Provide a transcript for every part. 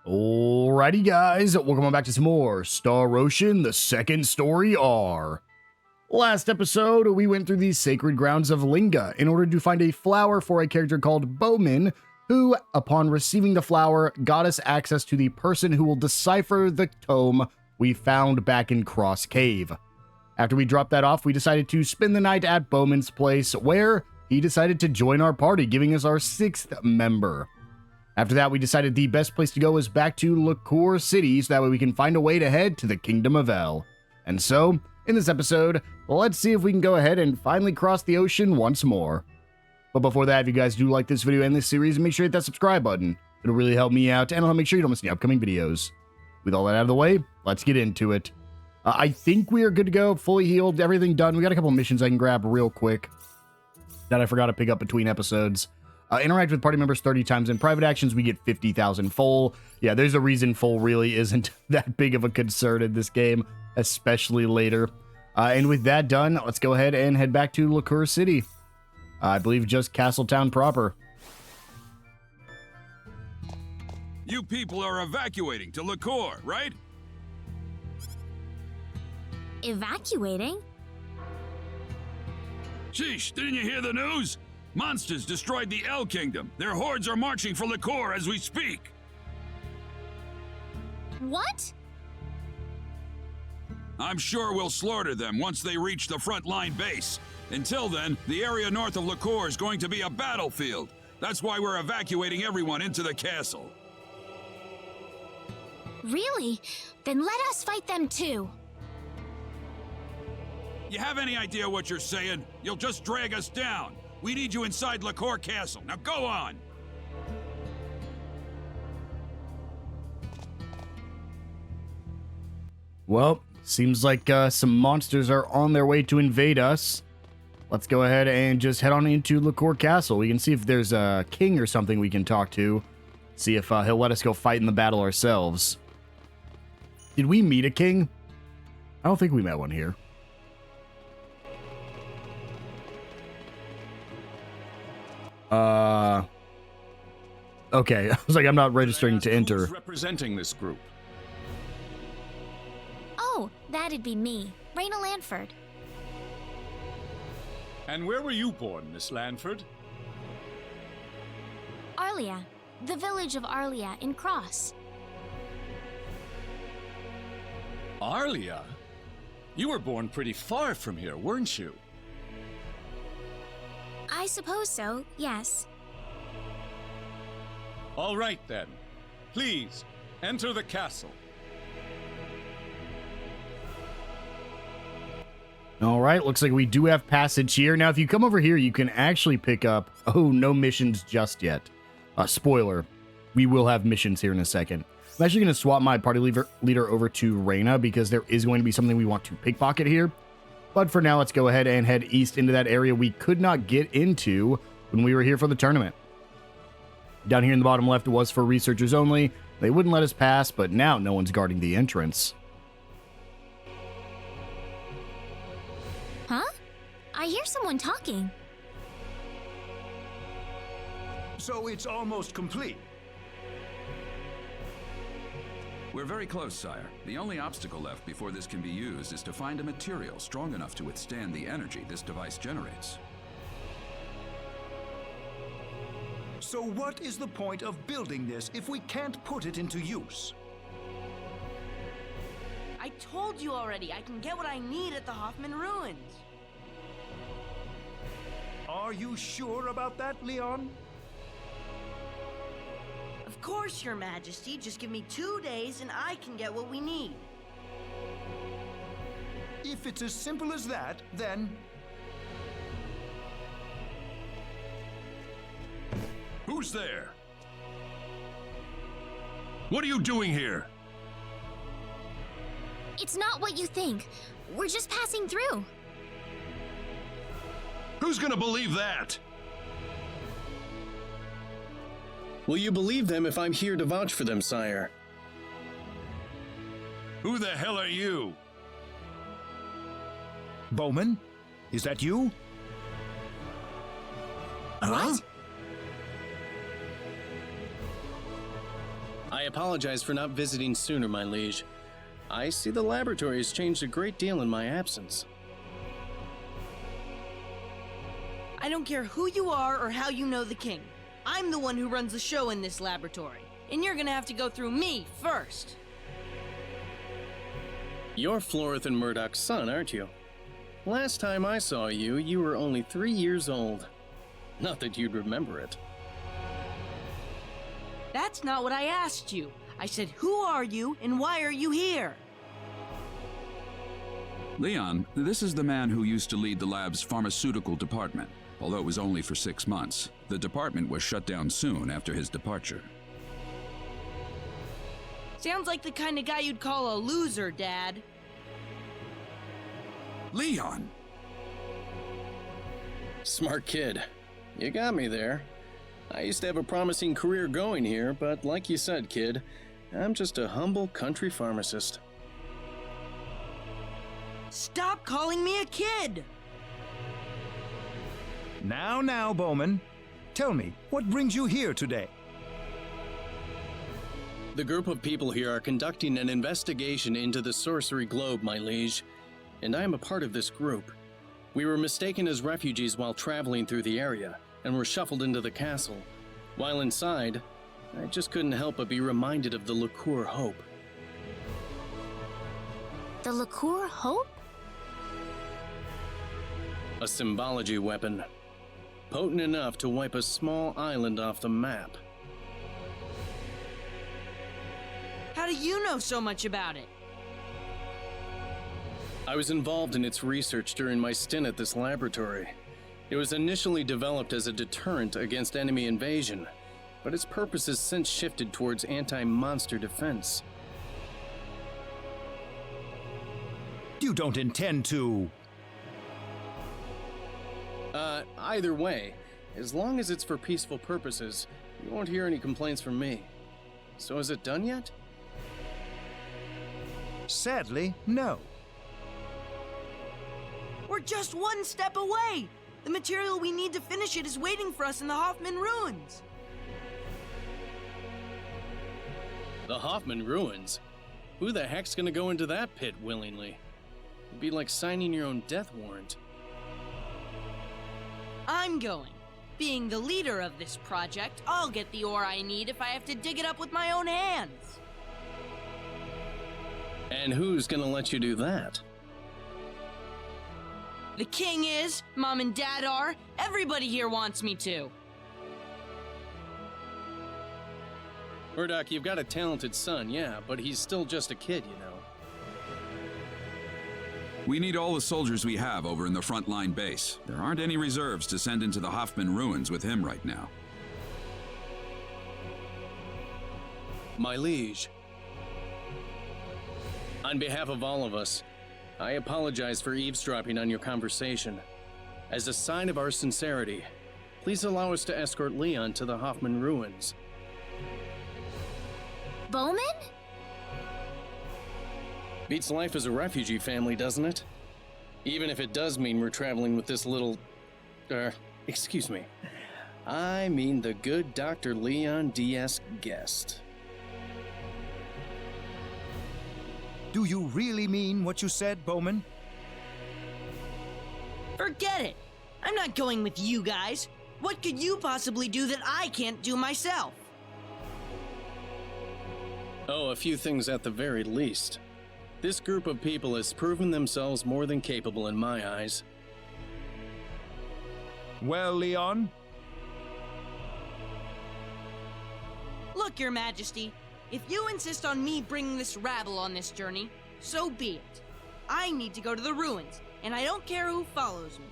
Alrighty guys, welcome on back to some more Star Ocean, the second story R. Last episode, we went through the sacred grounds of Linga in order to find a flower for a character called Bowman, who, upon receiving the flower, got us access to the person who will decipher the tome we found back in Cross Cave. After we dropped that off, we decided to spend the night at Bowman's place, where he decided to join our party, giving us our 6th member. After that, we decided the best place to go was back to Liqueur City, so that way we can find a way to head to the Kingdom of El. And so, in this episode, let's see if we can go ahead and finally cross the ocean once more. But before that, if you guys do like this video and this series, make sure to hit that subscribe button. It'll really help me out, and it'll make sure you don't miss any upcoming videos. With all that out of the way, let's get into it. I think we are good to go, fully healed, everything done. We got a couple missions I can grab real quick that I forgot to pick up between episodes. Interact with party members 30 times. In private actions, we get 50,000 full. Yeah, there's a reason full really isn't that big of a concern in this game, especially later. And with that done, let's go ahead and head back to Liqueur City. I believe just Castletown proper. You people are evacuating to Liqueur, right? Evacuating? Sheesh, didn't you hear the news? Monsters destroyed the El Kingdom. Their hordes are marching for Liqueur as we speak. What? I'm sure we'll slaughter them once they reach the front line base. Until then, the area north of Liqueur is going to be a battlefield. That's why we're evacuating everyone into the castle. Really? Then let us fight them too. You have any idea what you're saying? You'll just drag us down. We need you inside Liqueur Castle. Now go on! Well, seems like some monsters are on their way to invade us. Let's go ahead and just head on into Liqueur Castle. We can see if there's a king or something we can talk to. See if he'll let us go fight in the battle ourselves. Did we meet a king? I don't think we met one here. Okay, I was like, I'm not registering to enter. Who's representing this group? Oh, that'd be me, Rena Lanford. And where were you born, Miss Lanford? Arlia, the village of Arlia in Cross. Arlia? You were born pretty far from here, weren't you? I suppose so, yes. All right then. Please, enter the castle. All right, looks like we do have passage here. Now, if you come over here, you can actually pick up... Oh, no missions just yet. Spoiler, we will have missions here in a second. I'm actually going to swap my party leader over to Rena because there is going to be something we want to pickpocket here. But for now, let's go ahead and head east into that area we could not get into when we were here for the tournament. Down here in the bottom left was for researchers only. They wouldn't let us pass, but now no one's guarding the entrance. Huh? I hear someone talking. So it's almost complete. We're very close, sire. The only obstacle left before this can be used is to find a material strong enough to withstand the energy this device generates. So what is the point of building this if we can't put it into use? I told you already, I can get what I need at the Hoffman Ruins. Are you sure about that, Leon? Of course, Your Majesty. Just give me 2 days and I can get what we need. If it's as simple as that, then... Who's there? What are you doing here? It's not what you think. We're just passing through. Who's gonna believe that? Will you believe them if I'm here to vouch for them, sire? Who the hell are you? Bowman? Is that you? What? I apologize for not visiting sooner, my liege. I see the laboratory has changed a great deal in my absence. I don't care who you are or how you know the king. I'm the one who runs the show in this laboratory, and you're gonna have to go through me first. You're Florith and Murdoch's son, aren't you? Last time I saw you, you were only 3 years old. Not that you'd remember it. That's not what I asked you. I said, who are you and why are you here? Leon, this is the man who used to lead the lab's pharmaceutical department. Although it was only for 6 months, the department was shut down soon after his departure. Sounds like the kind of guy you'd call a loser, Dad. Leon! Smart kid. You got me there. I used to have a promising career going here, but like you said, kid, I'm just a humble country pharmacist. Stop calling me a kid! Now, Bowman. Tell me, what brings you here today? The group of people here are conducting an investigation into the sorcery globe, my liege, and I am a part of this group. We were mistaken as refugees while traveling through the area, and were shuffled into the castle. While inside, I just couldn't help but be reminded of the liqueur Hope. The liqueur Hope? A symbology weapon, potent enough to wipe a small island off the map. How do you know so much about it? I was involved in its research during my stint at this laboratory. It was initially developed as a deterrent against enemy invasion, but its purpose has since shifted towards anti-monster defense. You don't intend to... Either way, as long as it's for peaceful purposes, you won't hear any complaints from me. So is it done yet? Sadly, no. We're just one step away! The material we need to finish it is waiting for us in the Hoffman Ruins! The Hoffman Ruins? Who the heck's gonna go into that pit willingly? It'd be like signing your own death warrant. I'm going. Being the leader of this project, I'll get the ore I need if I have to dig it up with my own hands. And who's gonna let you do that? The king is, Mom and Dad are, everybody here wants me to. Murdoch, you've got a talented son, yeah, but he's still just a kid, you know. We need all the soldiers we have over in the frontline base. There aren't any reserves to send into the Hoffman Ruins with him right now. My liege, on behalf of all of us, I apologize for eavesdropping on your conversation. As a sign of our sincerity, please allow us to escort Leon to the Hoffman Ruins. Bowman? Beats life as a refugee family, doesn't it? Even if it does mean we're traveling with this little... excuse me. I mean the good Dr. Leon D.S. guest. Do you really mean what you said, Bowman? Forget it! I'm not going with you guys. What could you possibly do that I can't do myself? Oh, a few things at the very least. This group of people has proven themselves more than capable in my eyes. Well, Leon? Look, Your Majesty, if you insist on me bringing this rabble on this journey, so be it. I need to go to the ruins, and I don't care who follows me.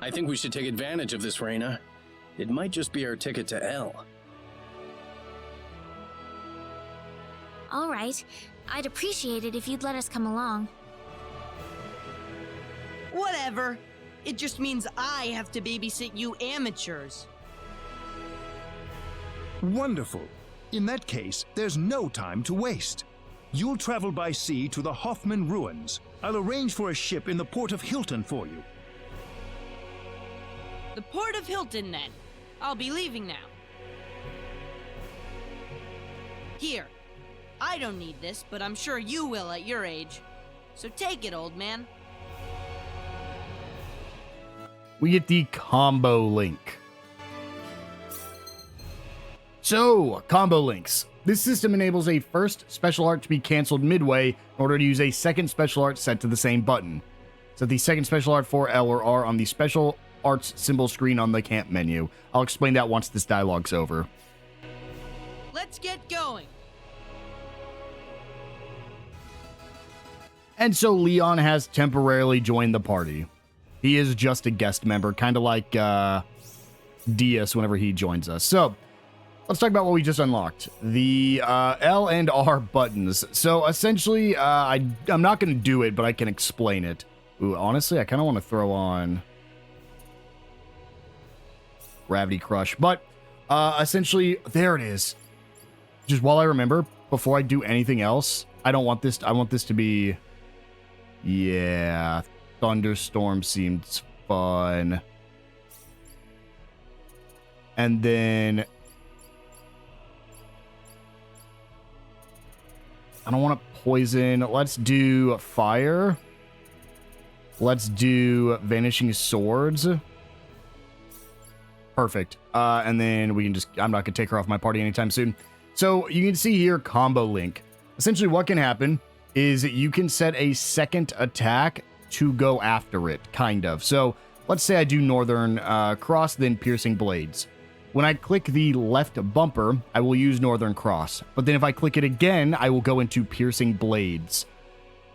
I think we should take advantage of this, Rena. It might just be our ticket to hell. All right. I'd appreciate it if you'd let us come along. Whatever. It just means I have to babysit you amateurs. Wonderful. In that case, there's no time to waste. You'll travel by sea to the Hoffman Ruins. I'll arrange for a ship in the port of Hilton for you. The port of Hilton, then. I'll be leaving now. Here. I don't need this, but I'm sure you will at your age. So take it, old man. We get the combo link. So, combo links. This system enables a first special art to be cancelled midway in order to use a second special art set to the same button. Set the second special art for L or R on the special arts symbol screen on the camp menu. I'll explain that once this dialogue's over. Let's get going. And so Leon has temporarily joined the party. He is just a guest member, kind of like Diaz whenever he joins us. So, let's talk about what we just unlocked. The L and R buttons. So, essentially, I'm not going to do it, but I can explain it. Ooh, honestly, I kind of want to throw on Gravity Crush. But, essentially, there it is. Just while I remember, before I do anything else, I don't want this. I want this to be... Yeah, Thunderstorm seems fun. And then... I don't want to poison. Let's do fire. Let's do vanishing swords. Perfect. And then we can just... I'm not going to take her off my party anytime soon. So you can see here combo link. Essentially what can happen is you can set a second attack to go after it, kind of. So let's say I do Northern Cross, then Piercing Blades. When I click the left bumper, I will use Northern Cross. But then if I click it again, I will go into Piercing Blades.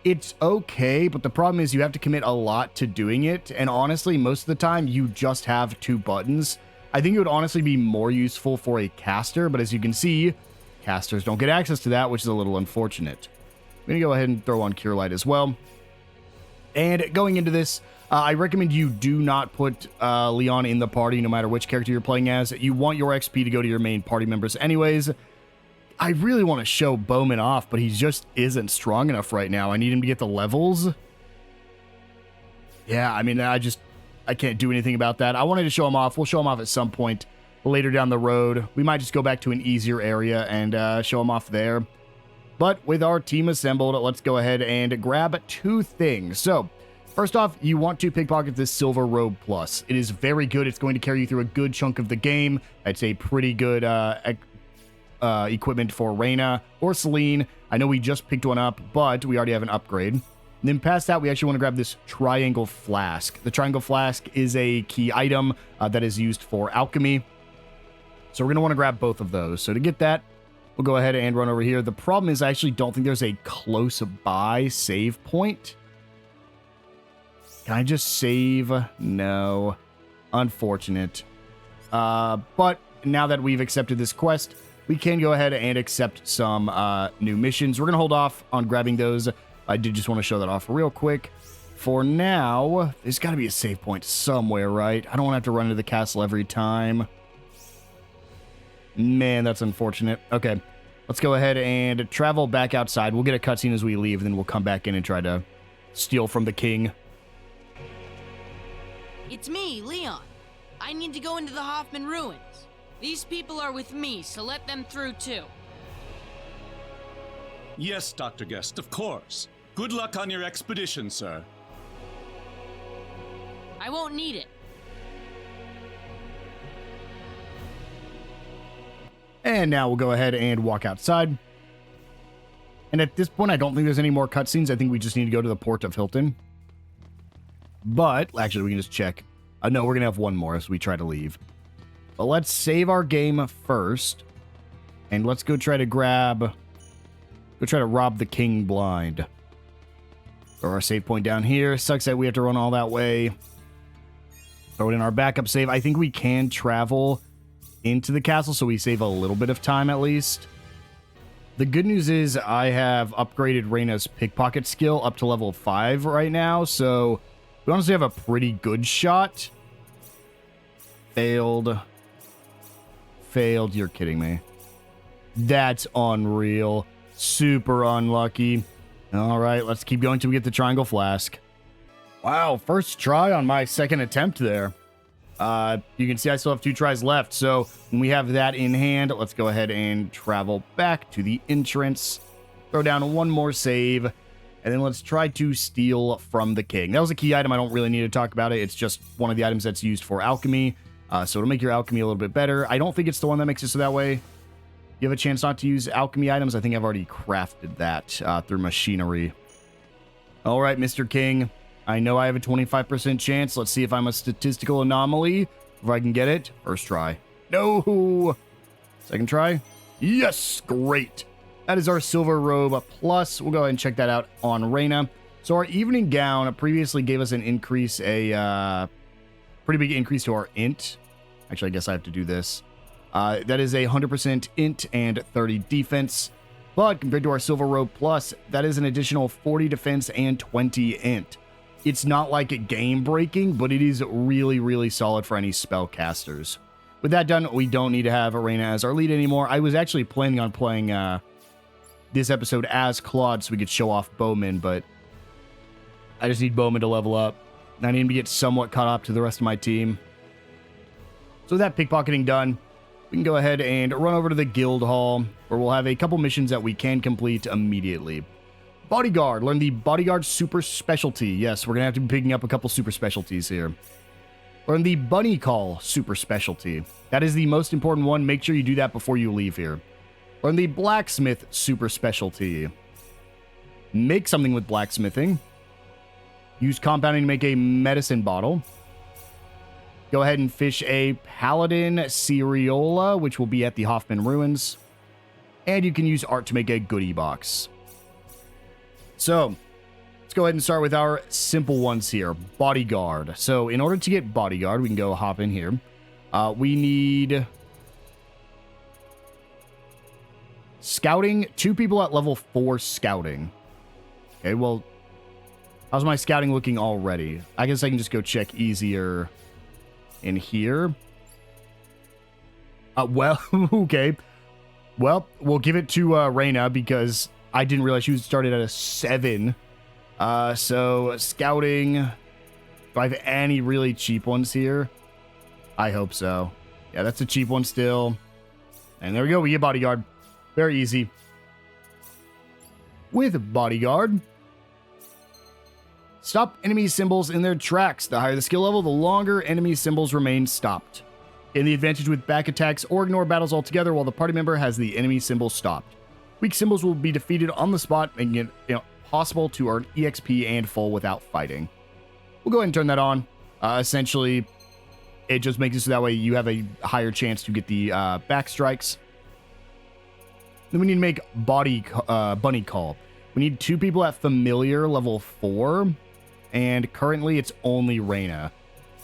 It's okay, but the problem is you have to commit a lot to doing it. And honestly, most of the time, you just have 2 buttons. I think it would honestly be more useful for a caster, but as you can see, casters don't get access to that, which is a little unfortunate. I'm going to go ahead and throw on Cure Light as well. And going into this, I recommend you do not put Leon in the party, no matter which character you're playing as. You want your XP to go to your main party members anyways. I really want to show Bowman off, but he just isn't strong enough right now. I need him to get the levels. Yeah, I mean, I can't do anything about that. I wanted to show him off. We'll show him off at some point later down the road. We might just go back to an easier area and show him off there. But with our team assembled, let's go ahead and grab 2 things. So, first off, you want to pickpocket this Silver Robe Plus. It is very good. It's going to carry you through a good chunk of the game. It's a pretty good equipment for Rena or Celine. I know we just picked one up, but we already have an upgrade. And then past that, we actually want to grab this Triangle Flask. The Triangle Flask is a key item that is used for alchemy. So we're going to want to grab both of those. So to get that, we'll go ahead and run over here. The problem is I actually don't think there's a close by save point. Can I just save? No. Unfortunate. But now that we've accepted this quest, we can go ahead and accept some new missions. We're going to hold off on grabbing those. I did just want to show that off real quick. For now, there's got to be a save point somewhere, right? I don't want to have to run to the castle every time. Man, that's unfortunate. Okay, let's go ahead and travel back outside. We'll get a cutscene as we leave, then we'll come back in and try to steal from the king. It's me, Leon. I need to go into the Hoffman ruins. These people are with me, so let them through too. Yes, Dr. Guest, of course. Good luck on your expedition, sir. I won't need it. And now we'll go ahead and walk outside. And at this point, I don't think there's any more cutscenes. I think we just need to go to the port of Hilton. But, actually, we can just check. No, we're going to have one more as we try to leave. But let's save our game first. And let's go try to rob the king blind. Throw our save point down here. Sucks that we have to run all that way. Throw it in our backup save. I think we can travel into the castle, so we save a little bit of time at least. The good news is I have upgraded Rena's pickpocket skill up to level 5 right now, so we honestly have a pretty good shot. Failed. You're kidding me. That's unreal. Super unlucky. All right, let's keep going till we get the Triangle Flask. Wow, first try on my second attempt there. You can see I still have 2 tries left. So when we have that in hand, let's go ahead and travel back to the entrance. Throw down 1 more save. And then let's try to steal from the king. That was a key item. I don't really need to talk about it. It's just one of the items that's used for alchemy. So it'll make your alchemy a little bit better. I don't think it's the one that makes it so that way. You have a chance not to use alchemy items. I think I've already crafted that through machinery. All right, Mr. King. I know I have a 25% chance. Let's see if I'm a statistical anomaly. If I can get it. First try. No. Second try. Yes. Great. That is our silver robe plus. We'll go ahead and check that out on Rena. So our evening gown previously gave us an increase, a pretty big increase to our int. Actually, I guess I have to do this. That is a 100% int and 30 defense. But compared to our silver robe plus, that is an additional 40 defense and 20 int. It's not like it game breaking, but it is really, really solid for any spellcasters. With that done, we don't need to have Rena as our lead anymore. I was actually planning on playing this episode as Claude so we could show off Bowman, but I just need Bowman to level up. I need him to get somewhat caught up to the rest of my team. So with that pickpocketing done, we can go ahead and run over to the guild hall, where we'll have a couple missions that we can complete immediately. Bodyguard. Learn the bodyguard super specialty. Yes, we're going to have to be picking up a couple super specialties here. Learn the bunny call super specialty. That is the most important one. Make sure you do that before you leave here. Learn the blacksmith super specialty. Make something with blacksmithing. Use compounding to make a medicine bottle. Go ahead and fish a paladin cereola, which will be at the Hoffman Ruins. And you can use art to make a goodie box. So, let's go ahead and start with our simple ones here. Bodyguard. So, in order to get bodyguard, we can go hop in here. We need scouting. 2 people at level 4 scouting. Okay, well, how's my scouting looking already? I guess I can just go check easier in here. Well, okay. Well, we'll give it to Rena because I didn't realize she was started at a 7. So, scouting. Do I have any really cheap ones here? I hope so. Yeah, that's a cheap one still. And there we go. We get bodyguard. Very easy. With bodyguard, stop enemy symbols in their tracks. The higher the skill level, the longer enemy symbols remain stopped. Gain the advantage with back attacks or ignore battles altogether while the party member has the enemy symbol stopped. Weak symbols will be defeated on the spot, making it possible to earn EXP and full without fighting. We'll go ahead and turn that on. Essentially, it just makes it so that way you have a higher chance to get the back strikes. Then we need to make bunny call. We need 2 people at familiar level 4, and currently it's only Rena.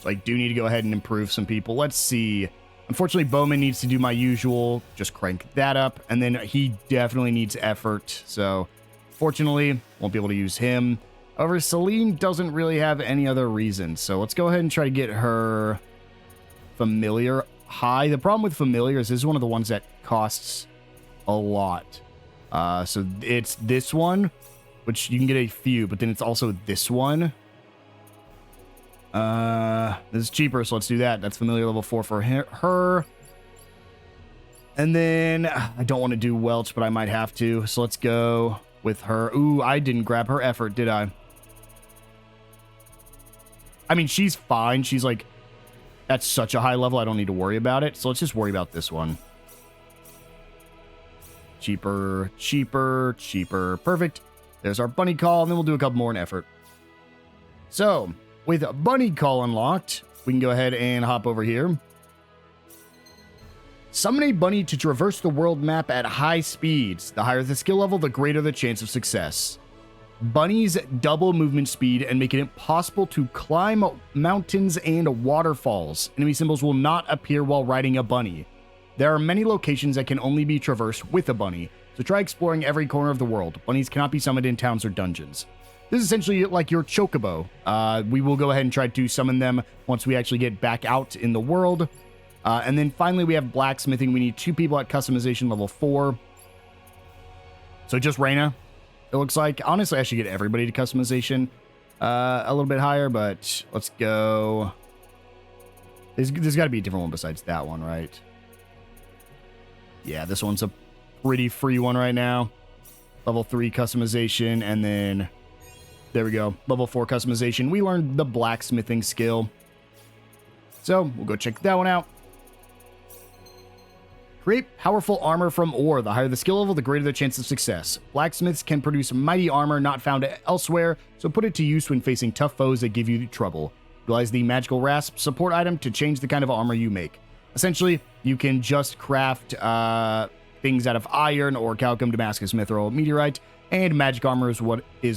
So I do need to go ahead and improve some people. Let's see. Unfortunately, Bowman needs to do my usual, just crank that up, and then he definitely needs effort. So fortunately, won't be able to use him. However, Celine doesn't really have any other reason. So let's go ahead and try to get her familiar high. The problem with familiar is this is one of the ones that costs a lot. So it's this one, which you can get a few, but then it's also this one. This is cheaper, so let's do that. That's familiar level 4 for her. And then I don't want to do Welch, but I might have to. So let's go with her. Ooh, I didn't grab her effort, did I? I mean, she's fine. She's like, that's such a high level, I don't need to worry about it. So let's just worry about this one. Cheaper, cheaper, cheaper. Perfect. There's our bunny call, and then we'll do a couple more in effort. So, with bunny call unlocked, we can go ahead and hop over here. Summon a bunny to traverse the world map at high speeds. The higher the skill level, the greater the chance of success. Bunnies double movement speed and make it impossible to climb mountains and waterfalls. Enemy symbols will not appear while riding a bunny. There are many locations that can only be traversed with a bunny, so try exploring every corner of the world. Bunnies cannot be summoned in towns or dungeons. This is essentially like your chocobo. We will go ahead and try to summon them once we actually get back out in the world. And then finally we have blacksmithing. We need 2 people at customization level 4. So just Rena, it looks like. Honestly, I should get everybody to customization a little bit higher, but let's go There's got to be a different one besides that one, right? Yeah, this one's a pretty free one right now. Level 3 customization, and then there we go. Level 4 customization. We learned the blacksmithing skill. So we'll go check that one out. Create powerful armor from ore. The higher the skill level, the greater the chance of success. Blacksmiths can produce mighty armor not found elsewhere, so put it to use when facing tough foes that give you trouble. Utilize the magical rasp support item to change the kind of armor you make. Essentially, you can just craft things out of iron or calcum, Damascus, mithril, meteorite, and magic armor is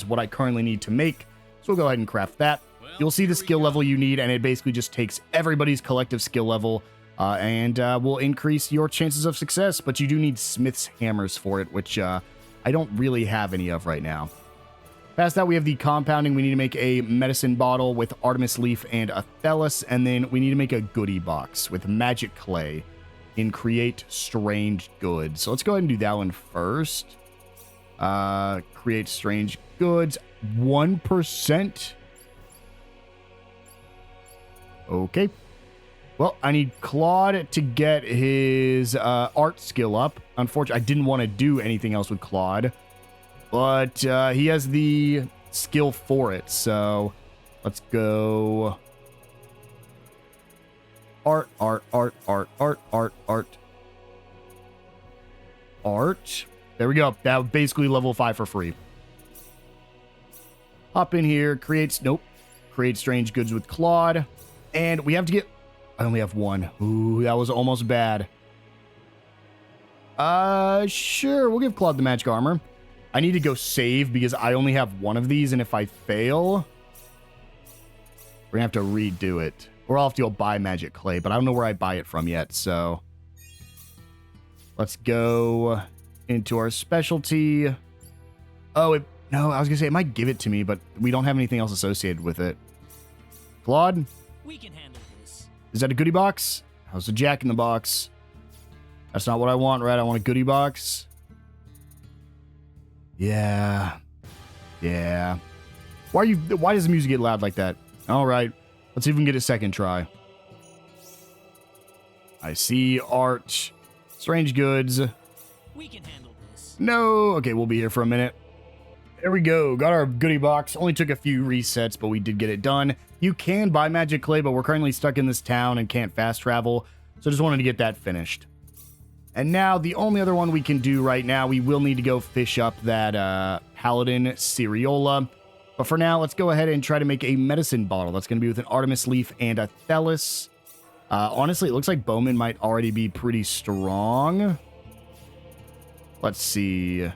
what I currently need to make. So we'll go ahead and craft that. You'll see the skill level you need, and it basically just takes everybody's collective skill level and will increase your chances of success, but you do need smith's hammers for it, which I don't really have any of right now. Past that, we have the compounding. We need to make a medicine bottle with Artemis Leaf and Athelis, and then we need to make a goodie box with magic clay and create strange goods. So let's go ahead and do that one first. Create strange goods, 1%. Okay. Well, I need Claude to get his art skill up. Unfortunately, I didn't want to do anything else with Claude, but he has the skill for it. So let's go art. There we go. That basically level 5 for free. Hop in here, create strange goods with Claude, and we have to get. I only have one. Ooh, that was almost bad. Sure, we'll give Claude the magic armor. I need to go save because I only have one of these, and if I fail, we're gonna have to redo it. Or I'll have to go buy magic clay, but I don't know where I buy it from yet, so let's go into our specialty. Oh, no, I was gonna say it might give it to me, but we don't have anything else associated with it. Claude? We can handle this. Is that a goodie box? How's the jack in the box? That's not what I want, right? I want a goodie box. Yeah. Why does the music get loud like that? All right. Let's even get a second try. I see art. Strange goods. We can handle this. No. Okay, we'll be here for a minute. There we go. Got our goodie box. Only took a few resets, but we did get it done. You can buy magic clay, but we're currently stuck in this town and can't fast travel. So just wanted to get that finished. And now the only other one we can do right now, we will need to go fish up that Paladin Cereola. But for now, let's go ahead and try to make a medicine bottle. That's going to be with an Artemis Leaf and a Thelis. Honestly, it looks like Bowman might already be pretty strong. Let's see.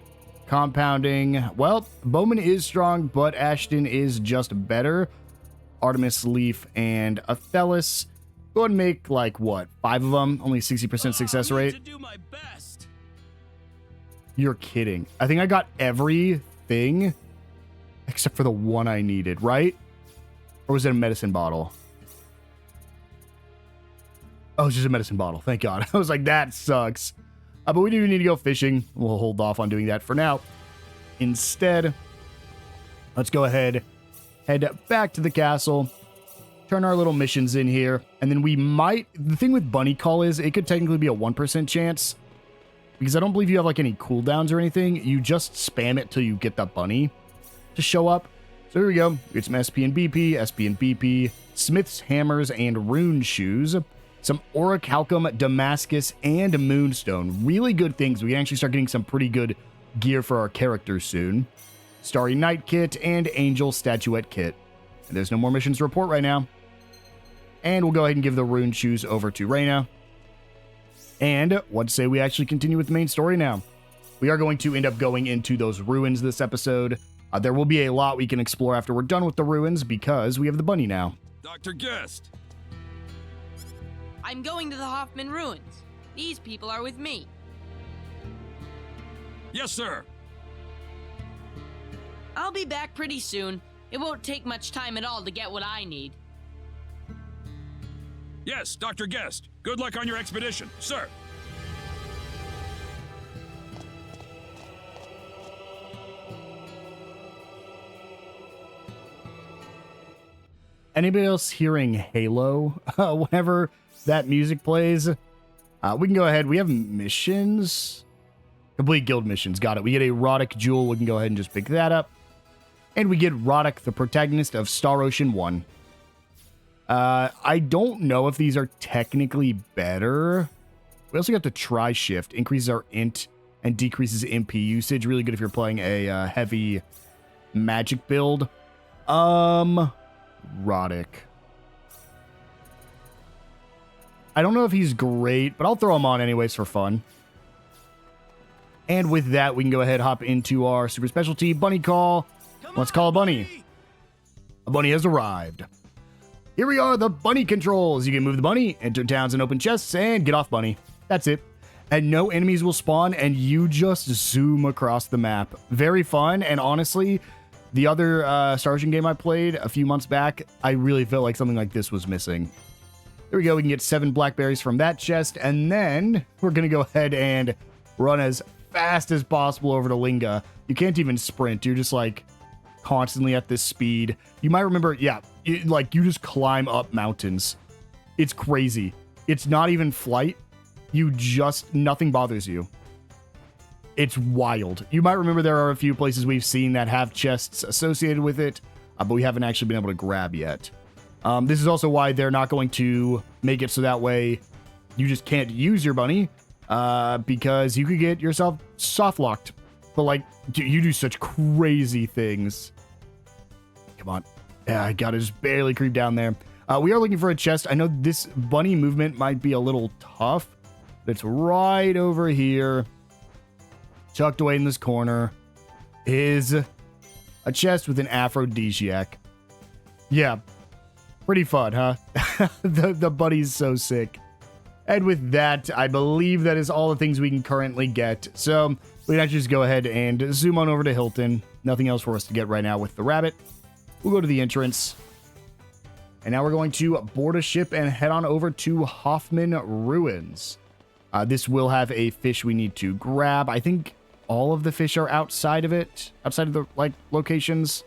Compounding. Well, Bowman is strong, but Ashton is just better. Artemis Leaf and a Thelis. Go ahead and make, like, what? 5 of them? Only 60% success rate? To do my best. You're kidding. I think I got everything except for the one I needed, right? Or was it a medicine bottle? Oh, it's just a medicine bottle. Thank God. I was like, that sucks. But we do need to go fishing. We'll hold off on doing that for now. Instead, let's go ahead, head back to the castle, turn our little missions in here, and then we might... The thing with Bunny Call is it could technically be a 1% chance, because I don't believe you have, like, any cooldowns or anything. You just spam it till you get the bunny to show up. So here we go. Get some SP and BP, Smith's Hammers and Rune Shoes, some Orichalcum, Damascus, and Moonstone. Really good things. We can actually start getting some pretty good gear for our characters soon. Starry Night Kit and Angel Statuette Kit. And there's no more missions to report right now. And we'll go ahead and give the Rune Shoes over to Rena. And what say we actually continue with the main story now? We are going to end up going into those ruins this episode. There will be a lot we can explore after we're done with the ruins because we have the bunny now. Dr. Guest. I'm going to the Hoffman Ruins. These people are with me. Yes, sir. I'll be back pretty soon. It won't take much time at all to get what I need. Yes, Dr. Guest. Good luck on your expedition, sir. And anybody else hearing Halo whenever that music plays, we can go ahead. We have missions. Complete guild missions. Got it. We get a Roddick Jewel. We can go ahead and just pick that up. And we get Roddick, the protagonist of Star Ocean 1. I don't know if these are technically better. We also got the Tri-Shift. Increases our int and decreases MP usage. Really good if you're playing a heavy magic build. Roddick. I don't know if he's great, but I'll throw him on anyways for fun. And with that, we can go ahead and hop into our super specialty, Bunny Call. Let's call a bunny. A bunny has arrived. Here we are, the bunny controls. You can move the bunny, enter towns and open chests, and get off bunny. That's it. And no enemies will spawn, and you just zoom across the map. Very fun, and honestly, the other Star Ocean game I played a few months back, I really felt like something like this was missing. There we go, we can get 7 blackberries from that chest, and then we're going to go ahead and run as fast as possible over to Linga. You can't even sprint, you're just like constantly at this speed. You might remember, yeah, you just climb up mountains. It's crazy. It's not even flight. Nothing bothers you. It's wild. You might remember there are a few places we've seen that have chests associated with it, but we haven't actually been able to grab yet. This is also why they're not going to make it so that way you just can't use your bunny, because you could get yourself soft locked. But like, you do such crazy things. Come on. Yeah, I gotta just barely creep down there. We are looking for a chest. I know this bunny movement might be a little tough, but it's right over here. Tucked away in this corner is a chest with an aphrodisiac. Yeah, pretty fun, huh? the bunny's so sick. And with that, I believe that is all the things we can currently get. So we can actually just go ahead and zoom on over to Hilton. Nothing else for us to get right now with the rabbit. We'll go to the entrance. And now we're going to board a ship and head on over to Hoffman Ruins. This will have a fish we need to grab. I think all of the fish are outside of it, outside of the locations.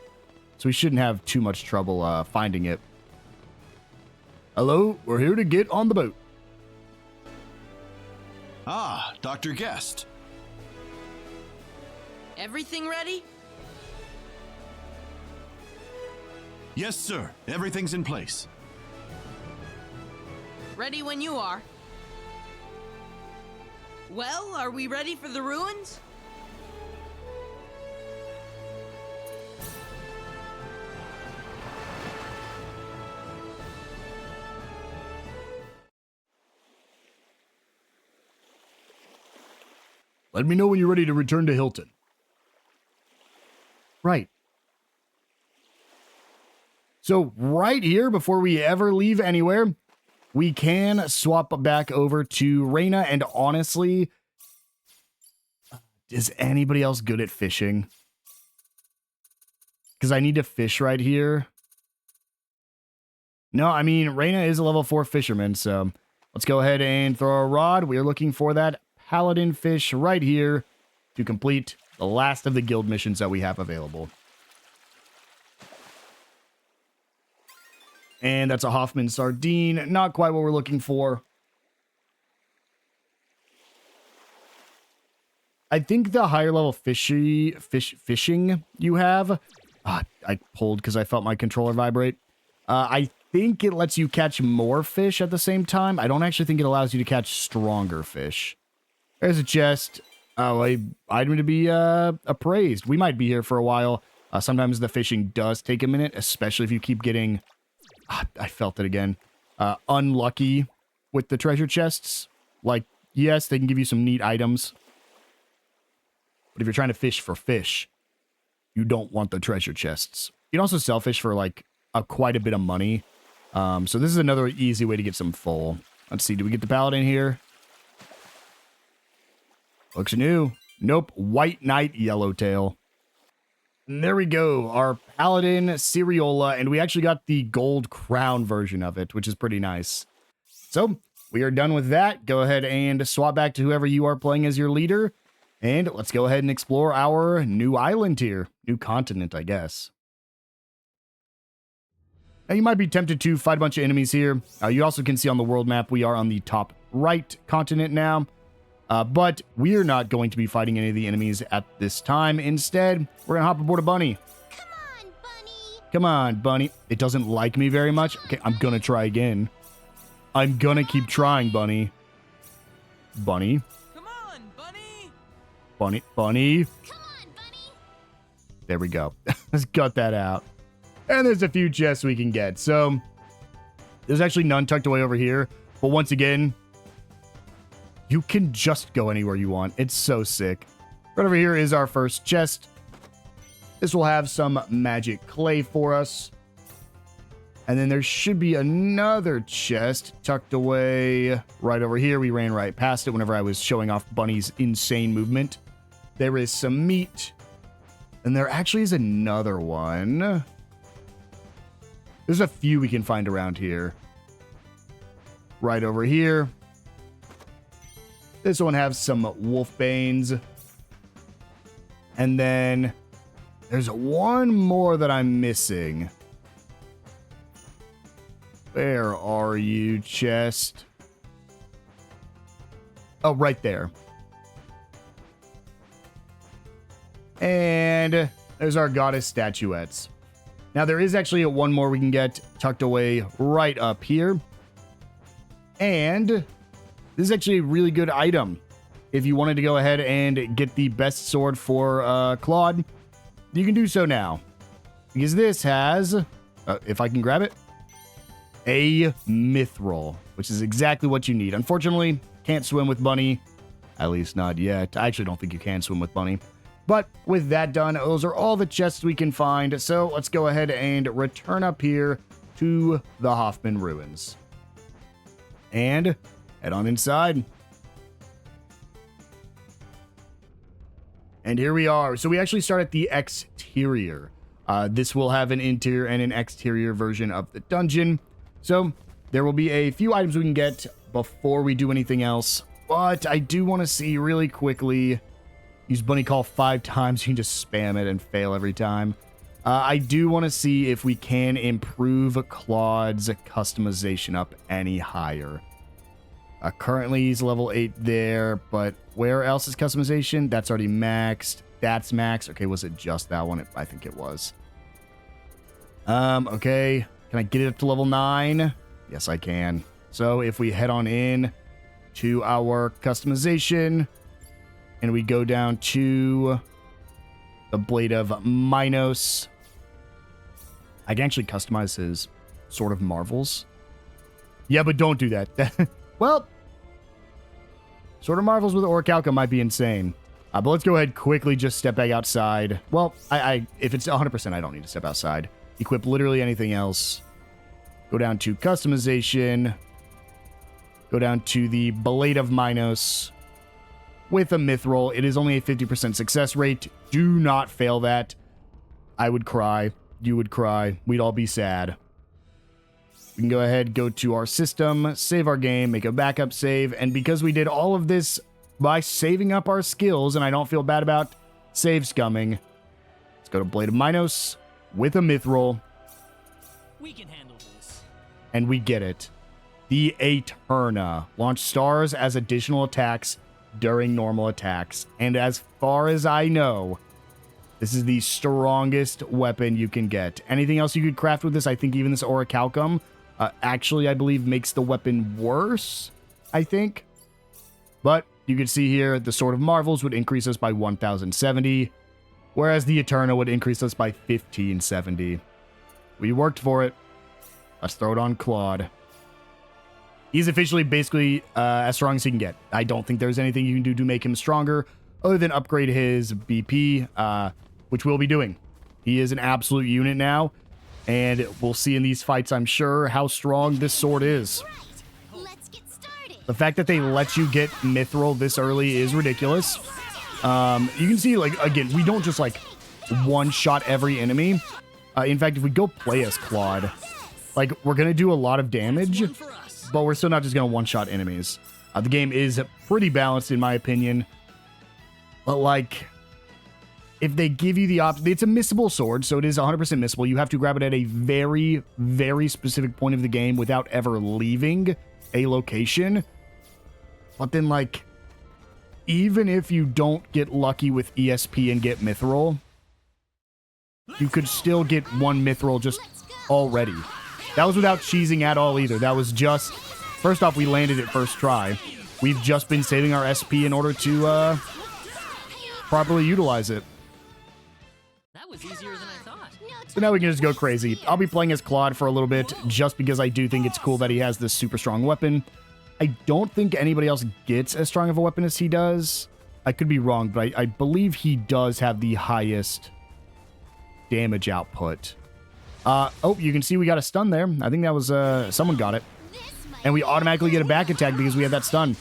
So we shouldn't have too much trouble finding it. Hello, we're here to get on the boat. Ah, Dr. Guest. Everything ready? Yes, sir. Everything's in place. Ready when you are. Well, are we ready for the ruins? Let me know when you're ready to return to Hilton. Right. So right here, before we ever leave anywhere, we can swap back over to Rena. And honestly, is anybody else good at fishing? Because I need to fish right here. No, I mean, Rena is a level 4 fisherman, so let's go ahead and throw a rod. We are looking for that paladin fish right here to complete the last of the guild missions that we have available. And that's a Hoffman sardine. Not quite what we're looking for. I think the higher level fishing you have... I pulled because I felt my controller vibrate. I think it lets you catch more fish at the same time. I don't actually think it allows you to catch stronger fish. There's a chest. Oh, an item to be appraised. We might be here for a while. Sometimes the fishing does take a minute, especially if you keep getting... I felt it again. Unlucky with the treasure chests. Like, yes, they can give you some neat items. But if you're trying to fish for fish, you don't want the treasure chests. You can also sell fish for, like, quite a bit of money. So this is another easy way to get some full. Let's see, do we get the paladin here? Looks new. Nope, White Knight Yellowtail. And there we go, our Paladin Ceriola, and we actually got the gold crown version of it, which is pretty nice. So, we are done with that. Go ahead and swap back to whoever you are playing as your leader, and let's go ahead and explore our new island here. New continent, I guess. Now, you might be tempted to fight a bunch of enemies here. You also can see on the world map, we are on the top right continent now. But we're not going to be fighting any of the enemies at this time. Instead, we're going to hop aboard a bunny. Come on, bunny. Come on, bunny. It doesn't like me very much. Okay, I'm going to try again. I'm going to keep trying, bunny. Bunny. Come on, bunny. Bunny. Bunny. Come on, bunny. There we go. Let's cut that out. And there's a few chests we can get. So, there's actually none tucked away over here. But once again, you can just go anywhere you want. It's so sick. Right over here is our first chest. This will have some magic clay for us. And then there should be another chest tucked away right over here. We ran right past it whenever I was showing off Bunny's insane movement. There is some meat. And there actually is another one. There's a few we can find around here. Right over here. This one has some wolfbanes. And then there's one more that I'm missing. Where are you, chest? Oh, right there. And there's our goddess statuettes. Now, there is actually one more we can get tucked away right up here. And this is actually a really good item. If you wanted to go ahead and get the best sword for Claude, you can do so now. Because this has, if I can grab it, a mithril, which is exactly what you need. Unfortunately, can't swim with Bunny. At least not yet. I actually don't think you can swim with Bunny. But with that done, those are all the chests we can find. So let's go ahead and return up here to the Hoffman Ruins. And head on inside. And here we are. So we actually start at the exterior. This will have an interior and an exterior version of the dungeon. So there will be a few items we can get before we do anything else. But I do want to see really quickly. Use Bunny Call 5 times. You can just spam it and fail every time. I do want to see if we can improve Claude's customization up any higher. Currently, he's level 8 there, but where else is customization? That's already maxed. That's maxed. Okay, was it just that one? I think it was. Okay. Can I get it up to level 9? Yes, I can. So if we head on in to our customization, and we go down to the Blade of Minos. I can actually customize his Sword of Marvels. Yeah, but don't do that. Well, Sword of Marvels with Orichalca might be insane. But let's go ahead quickly, just step back outside. Well, if it's 100%, I don't need to step outside. Equip literally anything else. Go down to customization. Go down to the Blade of Minos. With a mithril, it is only a 50% success rate. Do not fail that. I would cry. You would cry. We'd all be sad. We can go ahead, go to our system, save our game, make a backup save, and because we did all of this by saving up our skills, and I don't feel bad about save scumming, let's go to Blade of Minos with a mithril. We can handle this. And we get it. The Aeterna. Launch stars as additional attacks during normal attacks. And as far as I know, this is the strongest weapon you can get. Anything else you could craft with this, I think even this Orichalcum, actually, I believe, makes the weapon worse, I think. But you can see here, the Sword of Marvels would increase us by 1,070, whereas the Aeterna would increase us by 1,570. We worked for it. Let's throw it on Claude. He's officially basically as strong as he can get. I don't think there's anything you can do to make him stronger other than upgrade his BP, which we'll be doing. He is an absolute unit now, and we'll see in these fights, I'm sure, how strong this sword is. Right. Let's get started. The fact that they let you get mithril this early is ridiculous. You can see, like, again, we don't just, like, one-shot every enemy. In fact, if we go play as Claude, like, we're going to do a lot of damage, but we're still not just going to one-shot enemies. The game is pretty balanced, in my opinion. But, like, if they give you the option, it's a missable sword, so it is 100% missable. You have to grab it at a very, very specific point of the game without ever leaving a location. But then, like, even if you don't get lucky with ESP and get Mithril, you could still get one Mithril just already. That was without cheesing at all either. That was just, first off, we landed it first try. We've just been saving our SP in order to properly utilize it. That was easier than I thought. So now we can just go crazy. I'll be playing as Claude for a little bit, just because I do think it's cool that he has this super strong weapon. I don't think anybody else gets as strong of a weapon as he does. I could be wrong, but I believe he does have the highest damage output. Oh, you can see we got a stun there. I think that was, someone got it. And we automatically get a back attack because we have that stun.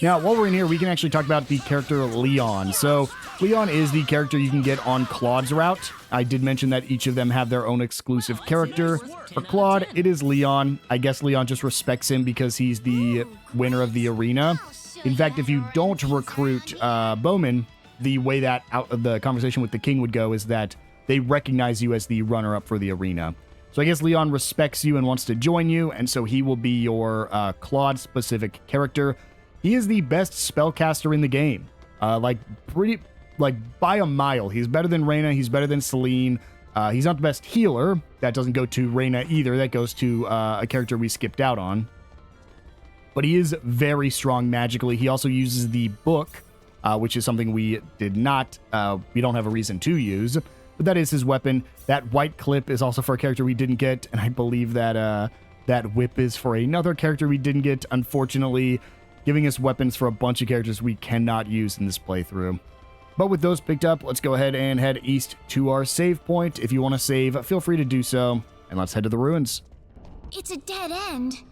Now, while we're in here, we can actually talk about the character Leon. So, Leon is the character you can get on Claude's route. I did mention that each of them have their own exclusive character. For Claude, it is Leon. I guess Leon just respects him because he's the winner of the arena. In fact, if you don't recruit Bowman, the way that the conversation with the king would go is that they recognize you as the runner-up for the arena. So I guess Leon respects you and wants to join you, and so he will be your Claude-specific character. He is the best spellcaster in the game. Like by a mile. He's better than Rena. He's better than Celine. He's not the best healer. That doesn't go to Rena either. That goes to a character we skipped out on. But he is very strong magically. He also uses the book, which is something we did not, we don't have a reason to use. But that is his weapon. That white clip is also for a character we didn't get. And I believe that that whip is for another character we didn't get, unfortunately, giving us weapons for a bunch of characters we cannot use in this playthrough. But with those picked up, let's go ahead and head east to our save point. If you want to save, feel free to do so. And let's head to the ruins. It's a dead end.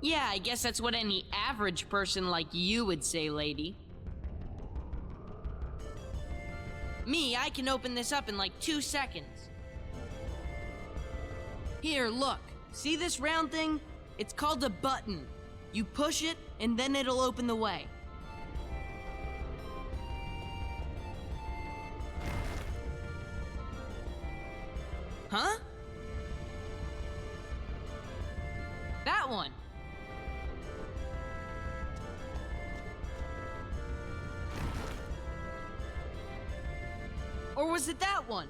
Yeah, I guess that's what any average person like you would say, lady. Me, I can open this up in like 2 seconds. Here, look. See this round thing? It's called a button. You push it, and then it'll open the way. Huh? That one. Or was it that one?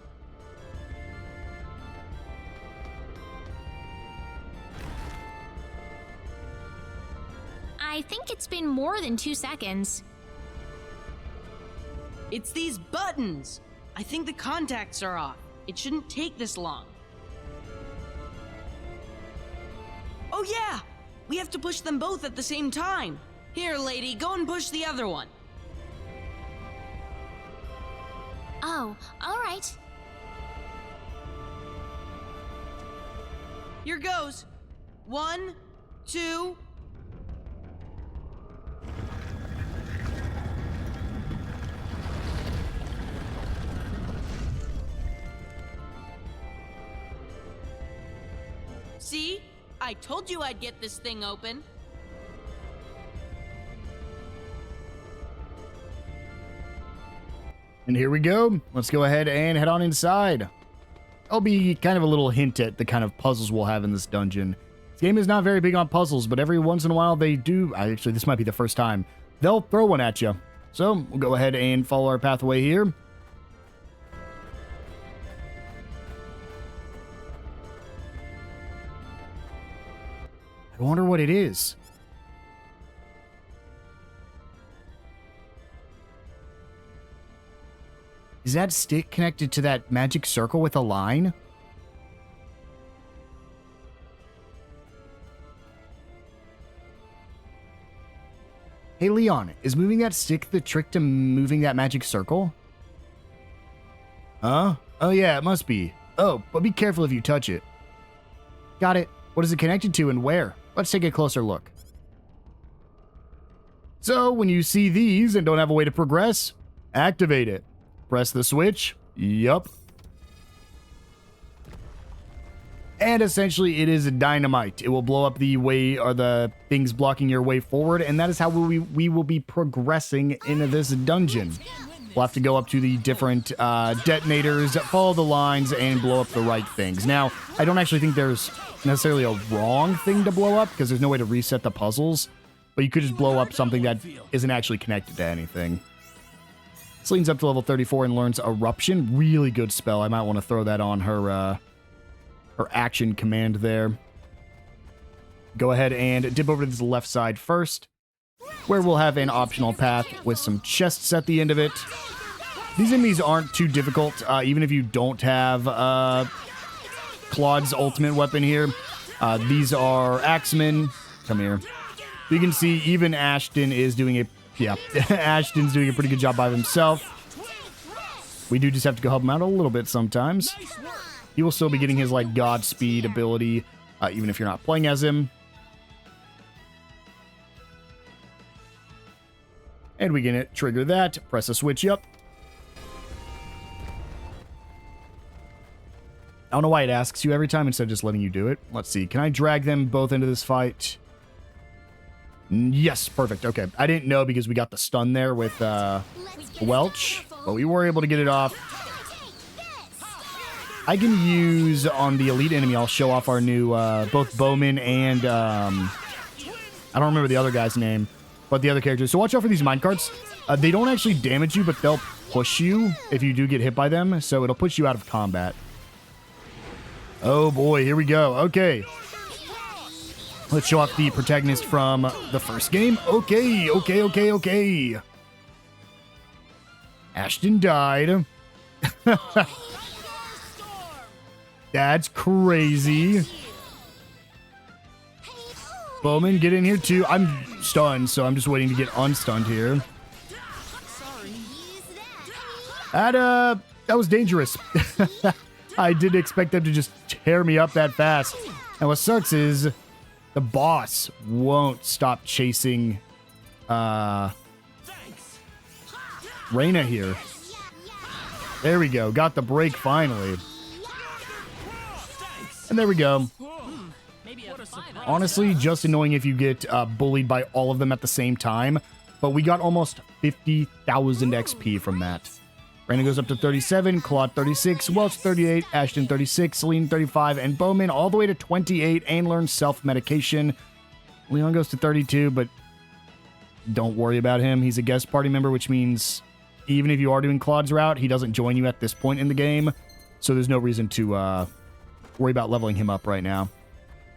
I think it's been more than 2 seconds. It's these buttons. I think the contacts are off. It shouldn't take this long. Oh yeah! We have to push them both at the same time. Here, lady, go and push the other one. Oh, all right. Here goes. 1, 2... See? I told you I'd get this thing open. And here we go. Let's go ahead and head on inside. I'll be kind of a little hint at the kind of puzzles we'll have in this dungeon. This game is not very big on puzzles, but every once in a while they do. Actually, this might be the first time. They'll throw one at you. So we'll go ahead and follow our pathway here. I wonder what it is. Is that stick connected to that magic circle with a line? Hey Leon, is moving that stick the trick to moving that magic circle? Huh? Oh yeah, it must be. Oh, but be careful if you touch it. Got it. What is it connected to and where? Let's take a closer look. So, when you see these and don't have a way to progress, activate it. Press the switch. Yup. And essentially, it is dynamite. It will blow up the way or the things blocking your way forward, and that is how we will be progressing into this dungeon. We'll have to go up to the different detonators, follow the lines, and blow up the right things. Now, I don't actually think there's necessarily a wrong thing to blow up, because there's no way to reset the puzzles. But you could just blow up something that isn't actually connected to anything. Celine's up to level 34 and learns Eruption. Really good spell. I might want to throw that on her action command there. Go ahead and dip over to the left side first, where we'll have an optional path with some chests at the end of it. These enemies aren't too difficult, even if you don't have Claude's ultimate weapon here. These are Axemen. Come here. You can see even Ashton is doing a... Yeah, Ashton's doing a pretty good job by himself. We do just have to go help him out a little bit sometimes. He will still be getting his, like, Godspeed ability, even if you're not playing as him. And we can trigger that. Press a switch up. I don't know why it asks you every time instead of just letting you do it. Let's see. Can I drag them both into this fight? Yes, perfect. Okay. I didn't know because we got the stun there with Welch, but we were able to get it off. I can use on the elite enemy, I'll show off our new both Bowman and I don't remember the other guy's name, but the other characters. So watch out for these minecarts. They don't actually damage you, but they'll push you if you do get hit by them, so it'll push you out of combat. Oh boy, here we go. Okay. Let's show off the protagonist from the first game. Okay. Ashton died. That's crazy. Bowman, get in here too. I'm stunned, so I'm just waiting to get unstunned here. That was dangerous. I didn't expect them to just tear me up that fast. And what sucks is the boss won't stop chasing Rena here. There we go. Got the break finally. And there we go. Honestly, just annoying if you get bullied by all of them at the same time. But we got almost 50,000 XP from that. Rena goes up to 37, Claude 36, Welch 38, Ashton 36, Celine 35, and Bowman all the way to 28 and learns self-medication. Leon goes to 32, but don't worry about him. He's a guest party member, which means even if you are doing Claude's route, he doesn't join you at this point in the game. So there's no reason to worry about leveling him up right now.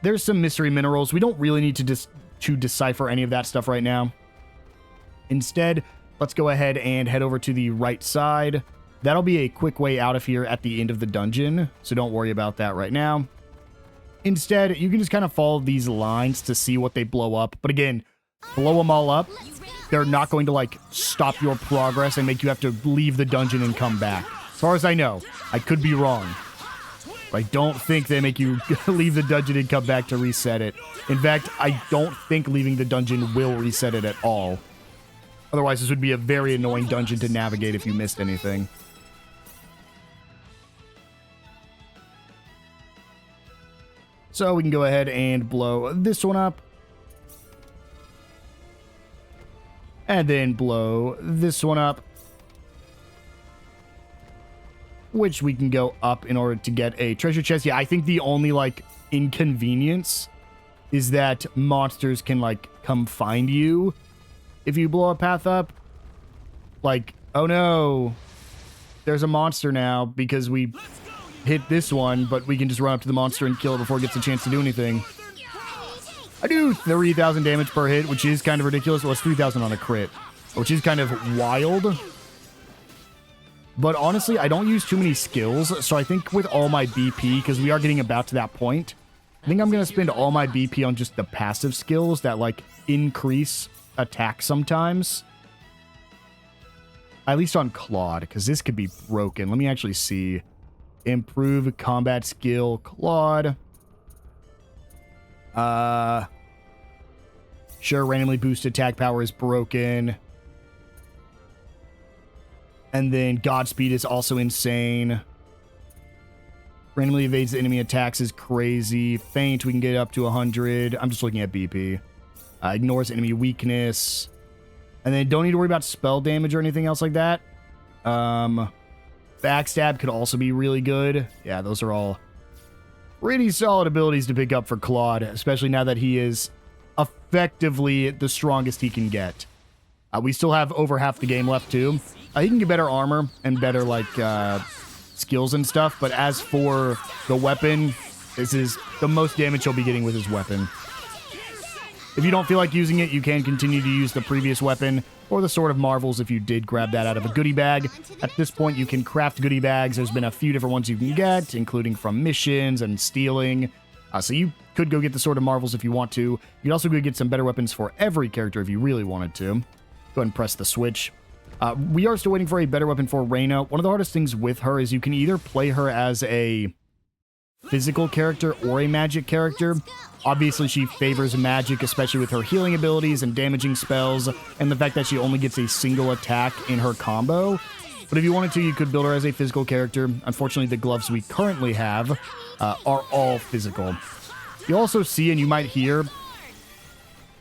There's some mystery minerals. We don't really need to decipher any of that stuff right now. Instead, let's go ahead and head over to the right side. That'll be a quick way out of here at the end of the dungeon, so don't worry about that right now. Instead, you can just kind of follow these lines to see what they blow up. But again, blow them all up. They're not going to, like, stop your progress and make you have to leave the dungeon and come back. As far as I know, I could be wrong. But I don't think they make you leave the dungeon and come back to reset it. In fact, I don't think leaving the dungeon will reset it at all. Otherwise, this would be a very annoying dungeon to navigate if you missed anything. So we can go ahead and blow this one up. And then blow this one up. Which we can go up in order to get a treasure chest. Yeah, I think the only, like, inconvenience is that monsters can, like, come find you if you blow a path up. Like, oh no, there's a monster now because we hit this one, but we can just run up to the monster and kill it before it gets a chance to do anything. I do 30,000 damage per hit, which is kind of ridiculous. Well, it's 3,000 on a crit, which is kind of wild. But honestly, I don't use too many skills, so I think with all my BP, because we are getting about to that point, I think I'm going to spend all my BP on just the passive skills that, like, increase attack sometimes. At least on Claude, because this could be broken. Let me actually see. Improve combat skill, Claude. Sure, randomly boost attack power is broken. And then Godspeed is also insane. Randomly evades the enemy attacks is crazy. Feint, we can get up to 100. I'm just looking at BP. Ignores enemy weakness. And then don't need to worry about spell damage or anything else like that. Backstab could also be really good. Yeah, those are all pretty solid abilities to pick up for Claude, especially now that he is effectively the strongest he can get. We still have over half the game left, too. He can get better armor and better, like, skills and stuff, but as for the weapon, this is the most damage he'll be getting with his weapon. If you don't feel like using it, you can continue to use the previous weapon, or the Sword of Marvels if you did grab that out of a goodie bag. At this point, you can craft goodie bags. There's been a few different ones you can get, including from missions and stealing. So you could go get the Sword of Marvels if you want to. You could also go get some better weapons for every character if you really wanted to. Go ahead and press the switch. We are still waiting for a better weapon for Rena. One of the hardest things with her is you can either play her as a physical character or a magic character. Obviously, she favors magic, especially with her healing abilities and damaging spells, and the fact that she only gets a single attack in her combo. But if you wanted to, you could build her as a physical character. Unfortunately, the gloves we currently have are all physical. You'll also see, and you might hear,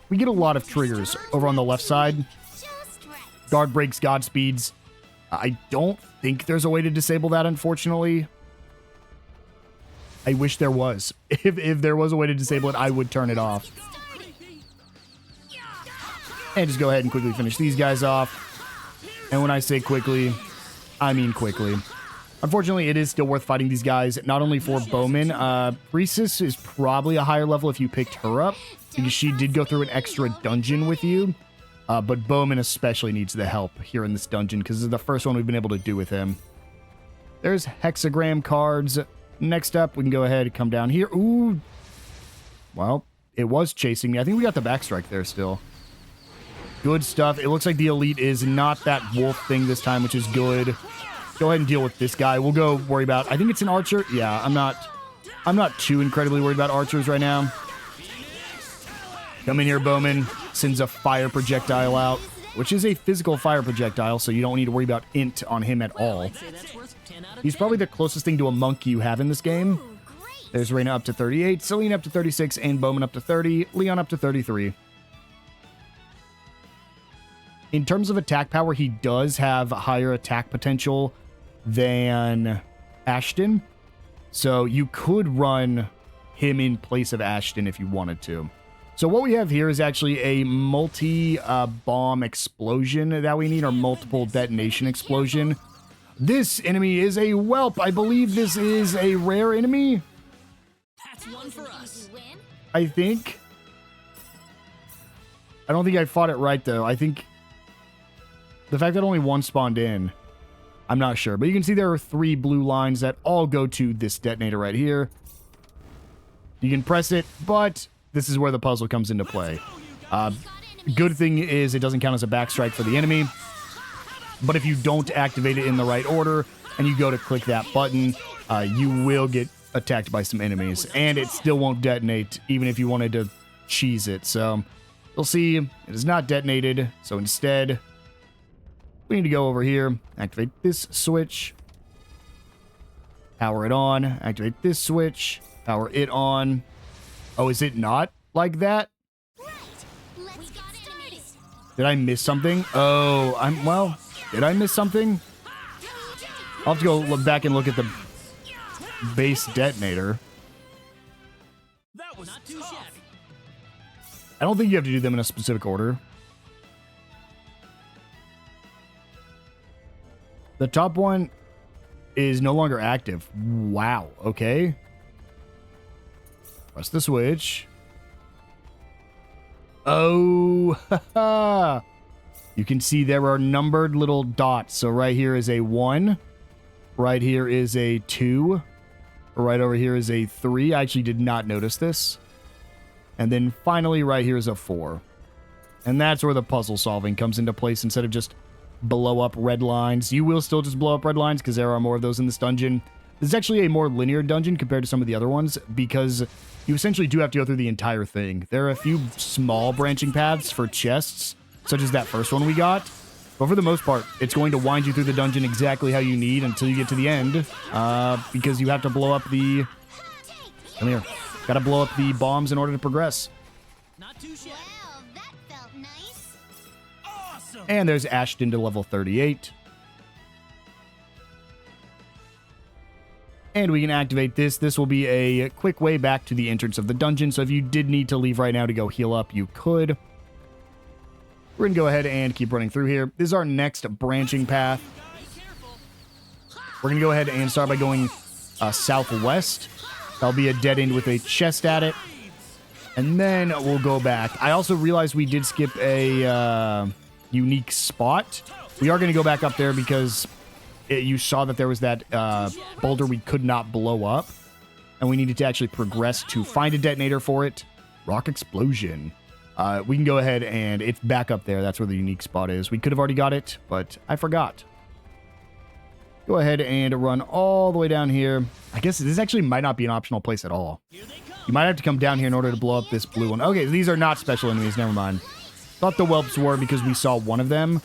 we get a lot of triggers over on the left side. Guard breaks, Godspeeds. I don't think there's a way to disable that, unfortunately. I wish there was. If there was a way to disable it, I would turn it off. And just go ahead and quickly finish these guys off. And when I say quickly, I mean quickly. Unfortunately, it is still worth fighting these guys, not only for Bowman. Rhesus is probably a higher level if you picked her up, because she did go through an extra dungeon with you. But Bowman especially needs the help here in this dungeon, because this is the first one we've been able to do with him. There's hexagram cards. Next up, we can go ahead and come down here. Ooh. Well, it was chasing me. I think we got the backstrike there still. Good stuff. It looks like the elite is not that wolf thing this time, which is good. Go ahead and deal with this guy. We'll go worry about... I think it's an archer. Yeah, I'm not too incredibly worried about archers right now. Come in here, Bowman. Sends a fire projectile out, which is a physical fire projectile, so you don't need to worry about int on him at all. He's probably the closest thing to a monk you have in this game. There's Rena up to 38, Selene up to 36, and Bowman up to 30, Leon up to 33. In terms of attack power, he does have higher attack potential than Ashton. So you could run him in place of Ashton if you wanted to. So what we have here is actually a multi-bomb explosion that we need, or multiple detonation explosion. This enemy is a whelp. I believe this is a rare enemy. That's one for us. I think. I don't think I fought it right, though. I think the fact that only one spawned in, I'm not sure. But you can see there are 3 blue lines that all go to this detonator right here. You can press it, but this is where the puzzle comes into play. Good thing is it doesn't count as a backstrike for the enemy. But if you don't activate it in the right order and you go to click that button, you will get attacked by some enemies. And it still won't detonate, even if you wanted to cheese it. So you'll see it is not detonated. So instead, we need to go over here, activate this switch, power it on, activate this switch, power it on. Oh, is it not like that? Did I miss something? Oh, well, did I miss something? I'll have to go look back and look at the base detonator. That was not too shabby. I don't think you have to do them in a specific order. The top one is no longer active. Wow, okay. Press the switch. Oh, haha. You can see there are numbered little dots. So right here is a 1. Right here is a 2. Right over here is a 3. I actually did not notice this. And then finally right here is a 4. And that's where the puzzle solving comes into place instead of just blow up red lines. You will still just blow up red lines because there are more of those in this dungeon. This is actually a more linear dungeon compared to some of the other ones because you essentially do have to go through the entire thing. There are a few small branching paths for chests, such as that first one we got. But for the most part, it's going to wind you through the dungeon exactly how you need until you get to the end, because you have to blow up the... Come here. Gotta blow up the bombs in order to progress. Not too shabby. Well, that felt nice. Awesome. And there's Ashton to level 38. And we can activate this. This will be a quick way back to the entrance of the dungeon. So if you did need to leave right now to go heal up, you could. We're going to go ahead and keep running through here. This is our next branching path. We're going to go ahead and start by going southwest. That'll be a dead end with a chest at it. And then we'll go back. I also realized we did skip a unique spot. We are going to go back up there because you saw that there was that boulder we could not blow up. And we needed to actually progress to find a detonator for it. Rock explosion. We can go ahead and it's back up there. That's where the unique spot is. We could have already got it, but I forgot. Go ahead and run all the way down here. I guess this actually might not be an optional place at all. You might have to come down here in order to blow up this blue one. Okay, these are not special enemies. Never mind. Thought the whelps were because we saw one of them.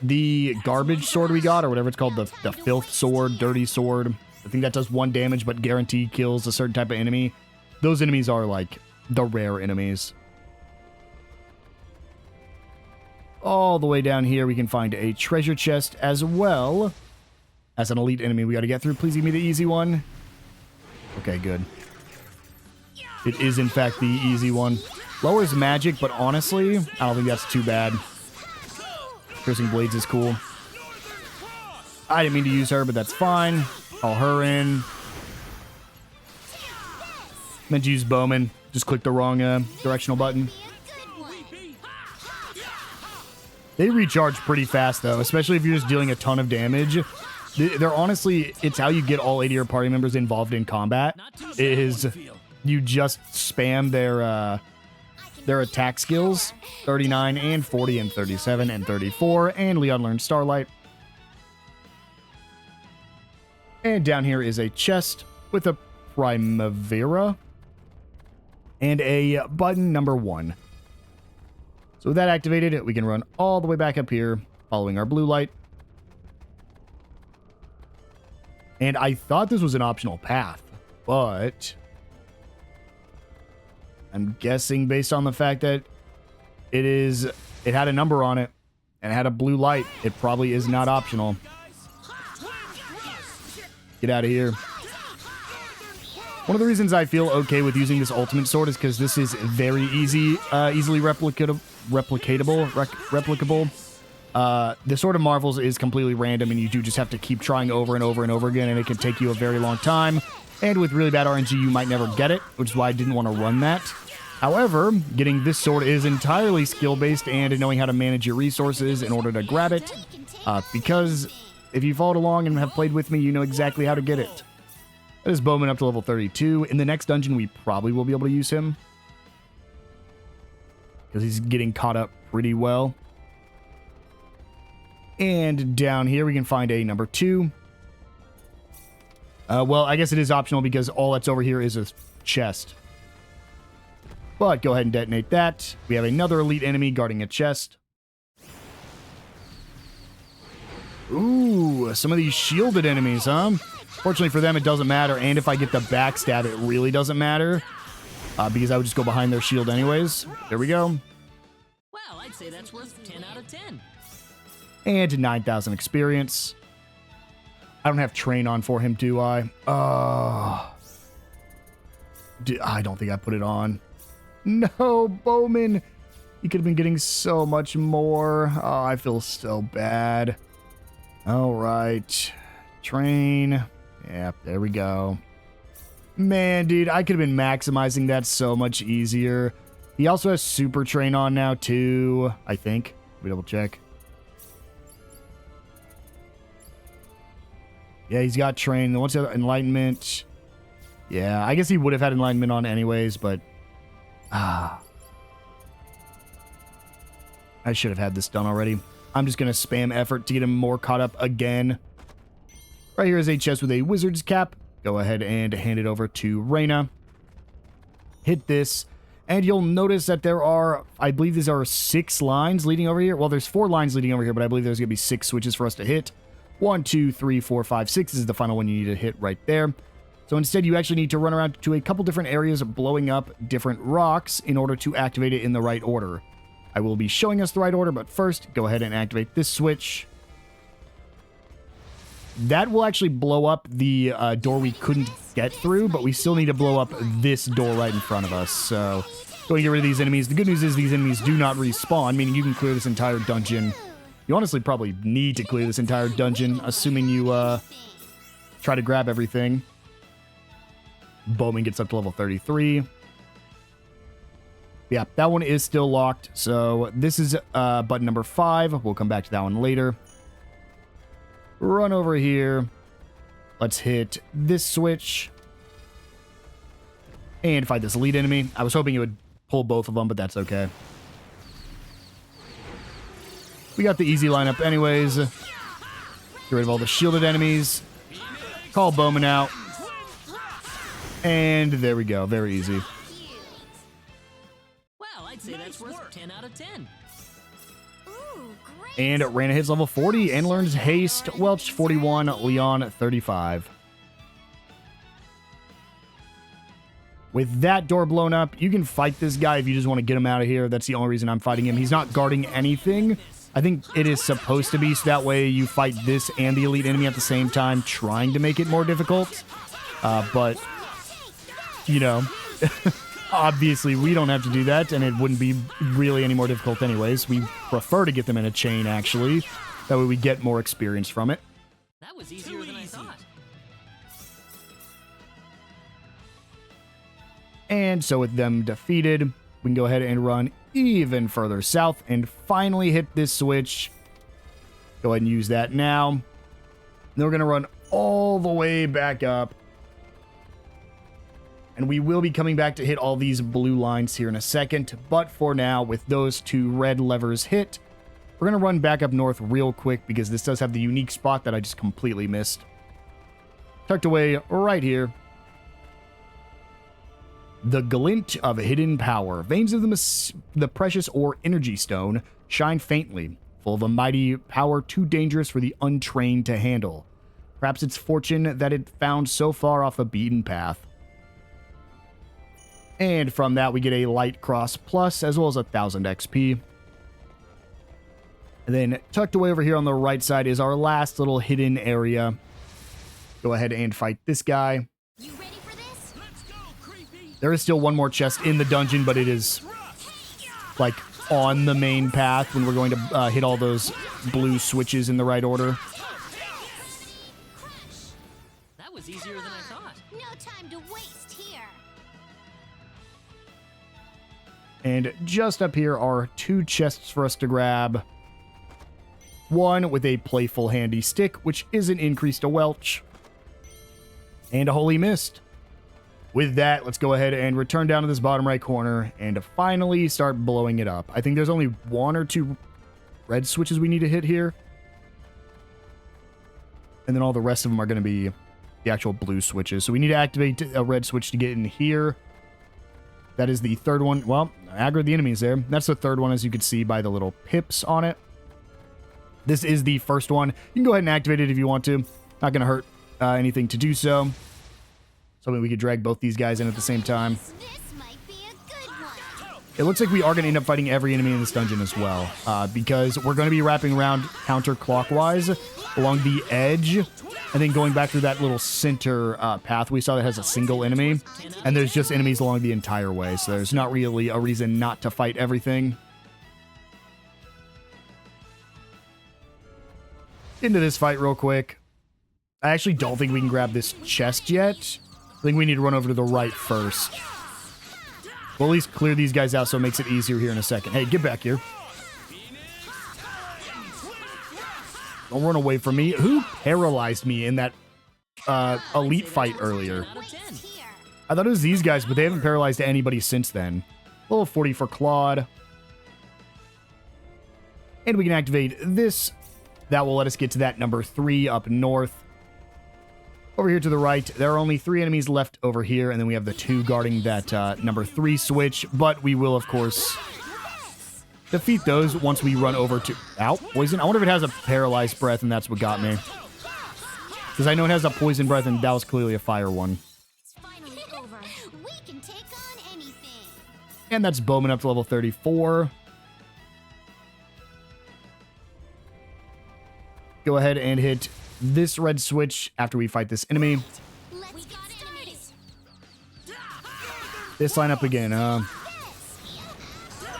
The garbage sword we got, or whatever it's called, the filth sword, dirty sword. I think that does 1 damage, but guaranteed kills a certain type of enemy. Those enemies are like the rare enemies. All the way down here, we can find a treasure chest as well as an elite enemy we got to get through. Please give me the easy one. Okay, good. It is, in fact, the easy one. Lowers magic, but honestly, I don't think that's too bad. Piercing Blades is cool. I didn't mean to use her, but that's fine. Call her in. Meant to use Bowman. Just clicked the wrong directional button. They recharge pretty fast, though, especially if you're just dealing a ton of damage. They're honestly, it's how you get all 80 of your party members involved in combat. Is you just spam their attack skills, 39 and 40 and 37 and 34, and Leon learned Starlight. And down here is a chest with a Primavera and a button number 1. So with that activated, we can run all the way back up here, following our blue light. And I thought this was an optional path, but I'm guessing based on the fact that it had a number on it and it had a blue light, it probably is not optional. Get out of here. One of the reasons I feel okay with using this ultimate sword is because this is very easily replicable. The Sword of Marvels is completely random, and you do just have to keep trying over and over and over again, and it can take you a very long time. And with really bad RNG, you might never get it, which is why I didn't want to run that. However, getting this sword is entirely skill-based and knowing how to manage your resources in order to grab it, because if you followed along and have played with me, you know exactly how to get it. That is Bowman up to level 32. In the next dungeon, we probably will be able to use him, because he's getting caught up pretty well. And down here, we can find a number 2. Well, I guess it is optional because all that's over here is a chest. But go ahead and detonate that. We have another elite enemy guarding a chest. Ooh, some of these shielded enemies, huh? Fortunately for them, it doesn't matter. And if I get the backstab, it really doesn't matter. Because I would just go behind their shield anyways. There we go. Well, I'd say that's worth 10 out of 10. And 9,000 experience. I don't have train on for him, do I? I don't think I put it on. No, Bowman. He could have been getting so much more. Oh, I feel so bad. All right. Train. Yep, there we go. Man, dude, I could have been maximizing that so much easier. He also has super train on now, too, I think. Let me double check. Yeah, he's got train. What's the other? Enlightenment. Yeah, I guess he would have had enlightenment on anyways, but... I should have had this done already. I'm just going to spam effort to get him more caught up again. Right here is a chest with a wizard's cap. Go ahead and hand it over to Rena. Hit this. And you'll notice that there are, I believe these are 6 lines leading over here. Well, there's 4 lines leading over here, but I believe there's going to be 6 switches for us to hit. 1, 2, 3, 4, 5, 6 is the final one you need to hit right there. So instead, you actually need to run around to a couple different areas blowing up different rocks in order to activate it in the right order. I will be showing us the right order, but first, go ahead and activate this switch. that will actually blow up the door we couldn't get through, but we still need to blow up this door right in front of us. So, go and get rid of these enemies. The good news is these enemies do not respawn, meaning you can clear this entire dungeon. You honestly probably need to clear this entire dungeon, assuming you try to grab everything. Bowman gets up to level 33. Yeah, that one is still locked. So this is button number 5. We'll come back to that one later. Run over here. Let's hit this switch. And fight this elite enemy. I was hoping it would pull both of them, but that's okay. We got the easy lineup anyways. Get rid of all the shielded enemies. Call Bowman out. And there we go. Very easy. Well, I'd say that's worth 10 out of 10. And Rena hits level 40 and learns Haste. Welch 41, Leon 35. With that door blown up, you can fight this guy if you just want to get him out of here. That's the only reason I'm fighting him. He's not guarding anything. I think it is supposed to be so that way you fight this and the elite enemy at the same time, trying to make it more difficult. But, you know, obviously we don't have to do that, and it wouldn't be really any more difficult anyways. We prefer to get them in a chain, actually. That way we get more experience from it. That was easier than I thought. And so with them defeated, we can go ahead and run even further south and finally hit this switch. Go ahead and use that now. Then we're going to run all the way back up. And we will be coming back to hit all these blue lines here in a second. But for now, with those 2 red levers hit, we're going to run back up north real quick because this does have the unique spot that I just completely missed. Tucked away right here. The glint of hidden power. Veins of the precious ore energy stone shine faintly, full of a mighty power too dangerous for the untrained to handle. Perhaps it's fortune that it found so far off a beaten path. And from that, we get a Light Cross Plus, as well as 1,000 XP. And then tucked away over here on the right side is our last little hidden area. Go ahead and fight this guy. You ready for this? Let's go, creepy. There is still one more chest in the dungeon, but it is, like, on the main path when we're going to hit all those blue switches in the right order. That was easier than I thought. No time to waste here. And just up here are 2 chests for us to grab. One with a playful handy stick, which is an increase to Welch. And a Holy Mist. With that, let's go ahead and return down to this bottom right corner and finally start blowing it up. I think there's only 1 or 2 red switches we need to hit here. And then all the rest of them are going to be the actual blue switches. So we need to activate a red switch to get in here. That is the 3rd one. Well, aggro the enemies there. That's the 3rd one, as you can see by the little pips on it. This is the 1st one. You can go ahead and activate it if you want to. Not going to hurt anything to do so. So we could drag both these guys in at the same time. This might be a good one. It looks like we are going to end up fighting every enemy in this dungeon as well. Because we're going to be wrapping around counterclockwise along the edge. And then going back through that little center path we saw that has a single enemy. And there's just enemies along the entire way. So there's not really a reason not to fight everything. Into this fight real quick. I actually don't think we can grab this chest yet. I think we need to run over to the right first. We'll at least clear these guys out so it makes it easier here in a second. Hey, get back here. Don't run away from me. Who paralyzed me in that elite fight earlier? I thought it was these guys, but they haven't paralyzed anybody since then. Level 40 for Claude. And we can activate this. That will let us get to that number 3 up north. Over here to the right, there are only 3 enemies left over here, and then we have the 2 guarding that number 3 switch, but we will, of course, defeat those once we run over to... Ow, poison? I wonder if it has a paralyzed breath, and that's what got me. Because I know it has a poison breath, and that was clearly a fire one. It's finally over. We can take on anything. And that's Bowman up to level 34. Go ahead and hit this red switch after we fight this enemy. This line up again.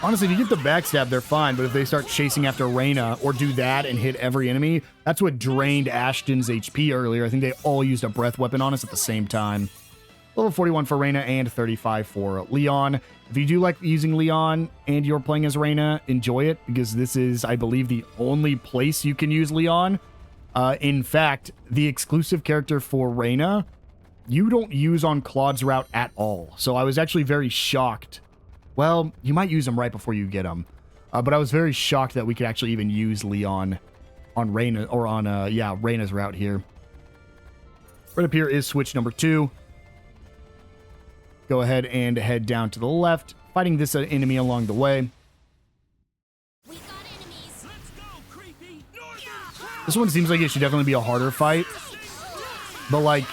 Honestly, if you get the backstab, they're fine, but if they start chasing after Rena or do that and hit every enemy, that's what drained Ashton's HP earlier. I think they all used a breath weapon on us at the same time. Level 41 for Rena and 35 for Leon. If you do like using Leon and you're playing as Rena, enjoy it, because this is, I believe, the only place you can use Leon. In fact, the exclusive character for Rena, you don't use on Claude's route at all. So I was actually very shocked. Well, you might use him right before you get him. But I was very shocked that we could actually even use Leon on Rena, or on, Rena's route here. Right up here is switch number 2. Go ahead and head down to the left, fighting this enemy along the way. We got enemies. Let's go, creepy. This one seems like it should definitely be a harder fight. But, like,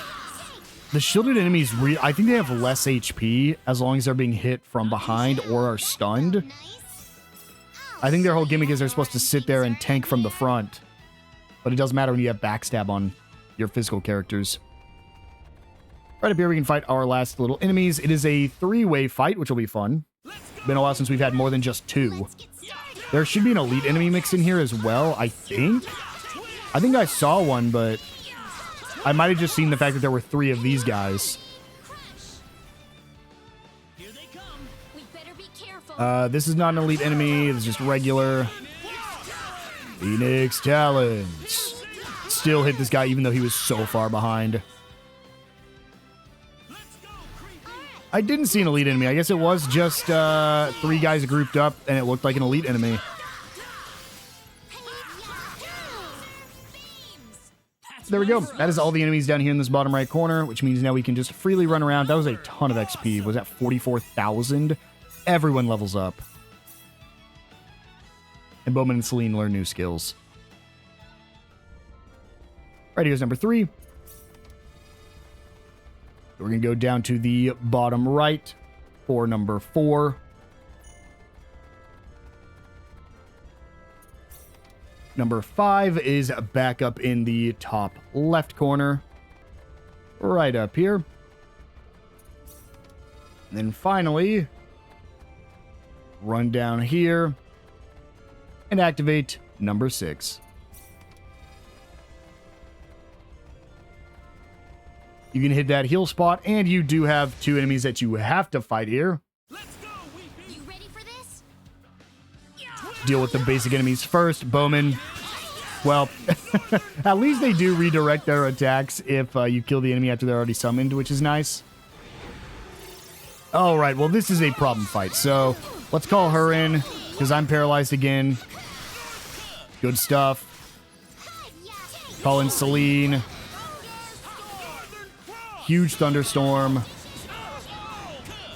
the shielded enemies, I think they have less HP as long as they're being hit from behind or are stunned. I think their whole gimmick is they're supposed to sit there and tank from the front. But it doesn't matter when you have backstab on your physical characters. Right up here, we can fight our last little enemies. It is a 3-way fight, which will be fun. Been a while since we've had more than just 2. There should be an elite enemy mix in here as well, I think. I think I saw one, but I might have just seen the fact that there were 3 of these guys. Here they come. We better be careful. This is not an elite enemy. It's just regular Enix Talons. Still hit this guy even though he was so far behind. I didn't see an elite enemy. I guess it was just 3 guys grouped up and it looked like an elite enemy. There we go. That is all the enemies down here in this bottom right corner, which means now we can just freely run around. That was a ton of XP. Was that 44,000? Everyone levels up. And Bowman and Celine learn new skills. Right, here's number 3. We're going to go down to the bottom right for number 4. Number 5 is back up in the top left corner. Right up here. And then finally, run down here and activate number 6. You can hit that heal spot, and you do have 2 enemies that you have to fight here. Let's go, Weepy. You ready for this? Deal with the basic enemies first. Bowman. Well, at least they do redirect their attacks if you kill the enemy after they're already summoned, which is nice. All right, well, this is a problem fight, so let's call her in, because I'm paralyzed again. Good stuff. Call in Celine. Huge thunderstorm.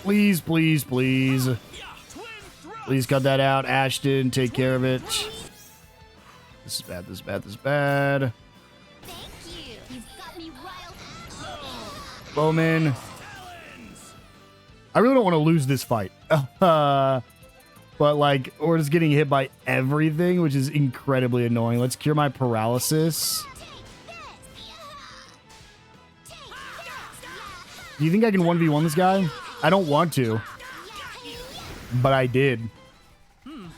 Please, please, please. Please cut that out. Ashton, take care of it. This is bad, this is bad, this is bad. Thank you. You've got me riled. Bowman. I really don't want to lose this fight. But, like, we're just getting hit by everything, which is incredibly annoying. Let's cure my paralysis. Do you think I can 1v1 this guy? I don't want to. But I did.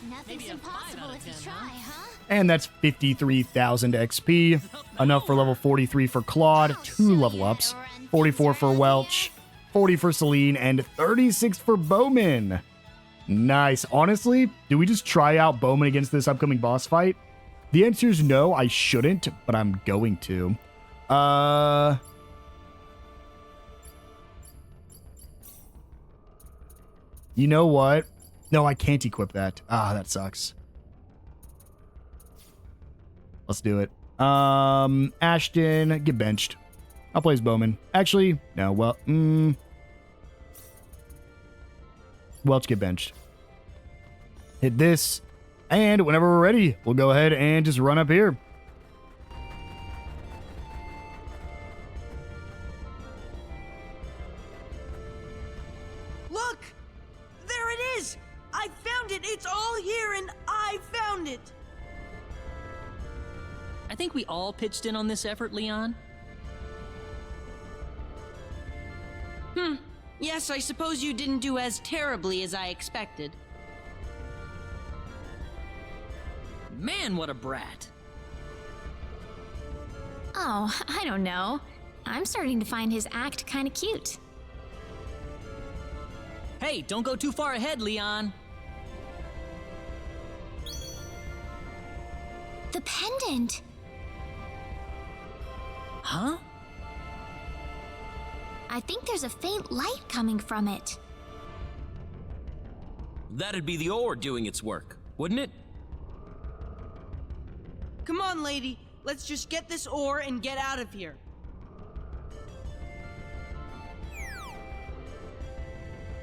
Nothing's impossible if you try, huh? And that's 53,000 XP. Enough for level 43 for Claude. 2 level ups. 44 for Welch. 40 for Celine. And 36 for Bowman. Nice. Honestly, do we just try out Bowman against this upcoming boss fight? The answer is no, I shouldn't, but I'm going to. You know what? No, I can't equip that. Ah, that sucks. Let's do it. Ashton, get benched. I'll play as Bowman. Actually, no, well, Welch, get benched. Hit this, and whenever we're ready, we'll go ahead and just run up here. Look! There it is! I found it! It's all here and I found it! I think we all pitched in on this effort, Leon. Yes, I suppose you didn't do as terribly as I expected. Man, what a brat. Oh, I don't know. I'm starting to find his act kinda cute. Hey, don't go too far ahead, Leon. The pendant! Huh? I think there's a faint light coming from it. That'd be the ore doing its work, wouldn't it? Come on, lady. Let's just get this ore and get out of here.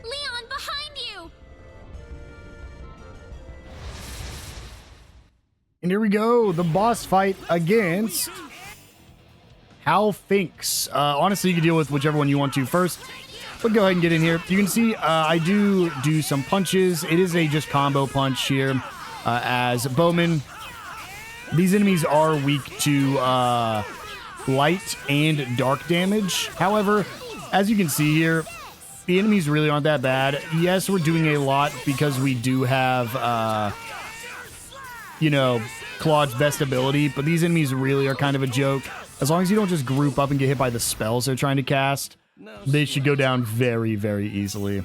Leon, behind you! And here we go, the boss fight against Hal Finks. Honestly, you can deal with whichever one you want to first, but go ahead and get in here. You can see I do some punches. It is a just combo punch here as Bowman. These enemies are weak to light and dark damage. However, as you can see here, the enemies really aren't that bad. Yes, we're doing a lot because we do have, you know, Claude's best ability, but these enemies really are kind of a joke. As long as you don't just group up and get hit by the spells they're trying to cast, they should go down very, very easily.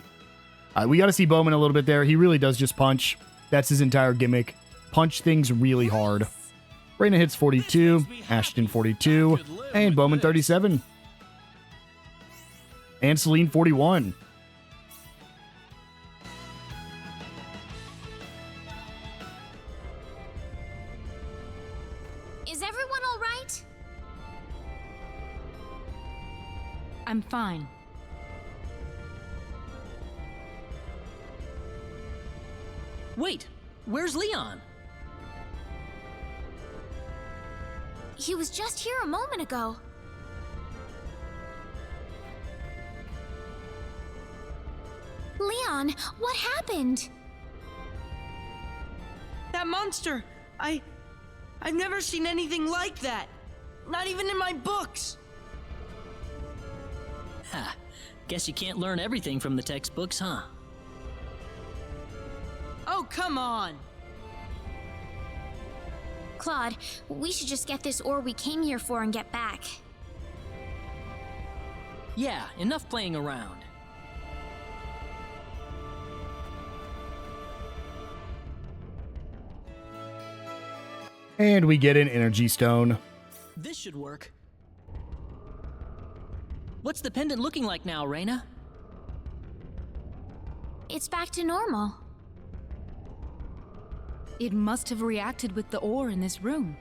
We got to see Bowman a little bit there. He really does just punch. That's his entire gimmick. Punch things really hard. Rena hits 42, Ashton 42, and Bowman 37. And Celine 41. Is everyone all right? I'm fine. Wait, where's Leon? He was just here a moment ago. Leon, what happened? That monster! I've never seen anything like that. Not even in my books. Ha, guess you can't learn everything from the textbooks, huh? Oh, come on. Claude, we should just get this ore we came here for and get back. Yeah, enough playing around. And we get an energy stone. This should work. What's the pendant looking like now, Rena? It's back to normal. It must have reacted with the ore in this room.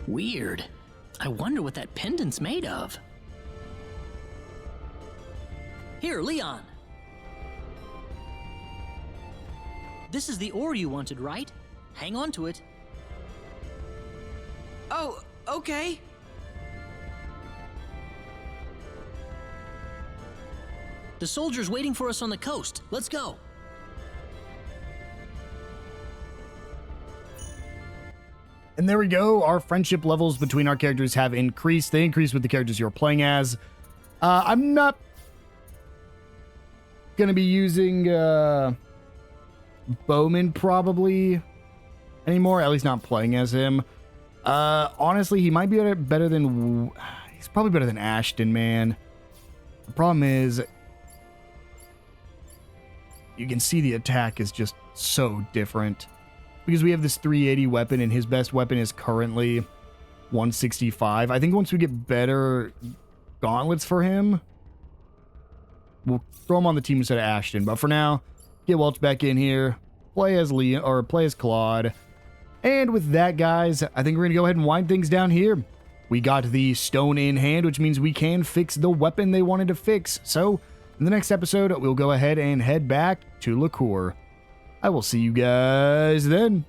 Weird. I wonder what that pendant's made of. Here, Leon. This is the ore you wanted, right? Hang on to it. Oh, okay. The soldier's waiting for us on the coast. Let's go. And there we go. Our friendship levels between our characters have increased. They increase with the characters you're playing as. I'm not going to be using Bowman probably anymore. At least not playing as him. Honestly, he might be better than... He's probably better than Ashton, man. The problem is... You can see the attack is just so different. Because we have this 380 weapon and his best weapon is currently 165. I think once we get better gauntlets for him, we'll throw him on the team instead of Ashton. But for now, get Welch back in here, play as Leon or play as Claude. And with that, guys, I think we're gonna go ahead and wind things down here. We got the stone in hand, which means we can fix the weapon they wanted to fix. So in the next episode, we'll go ahead and head back to Liqueur. I will see you guys then.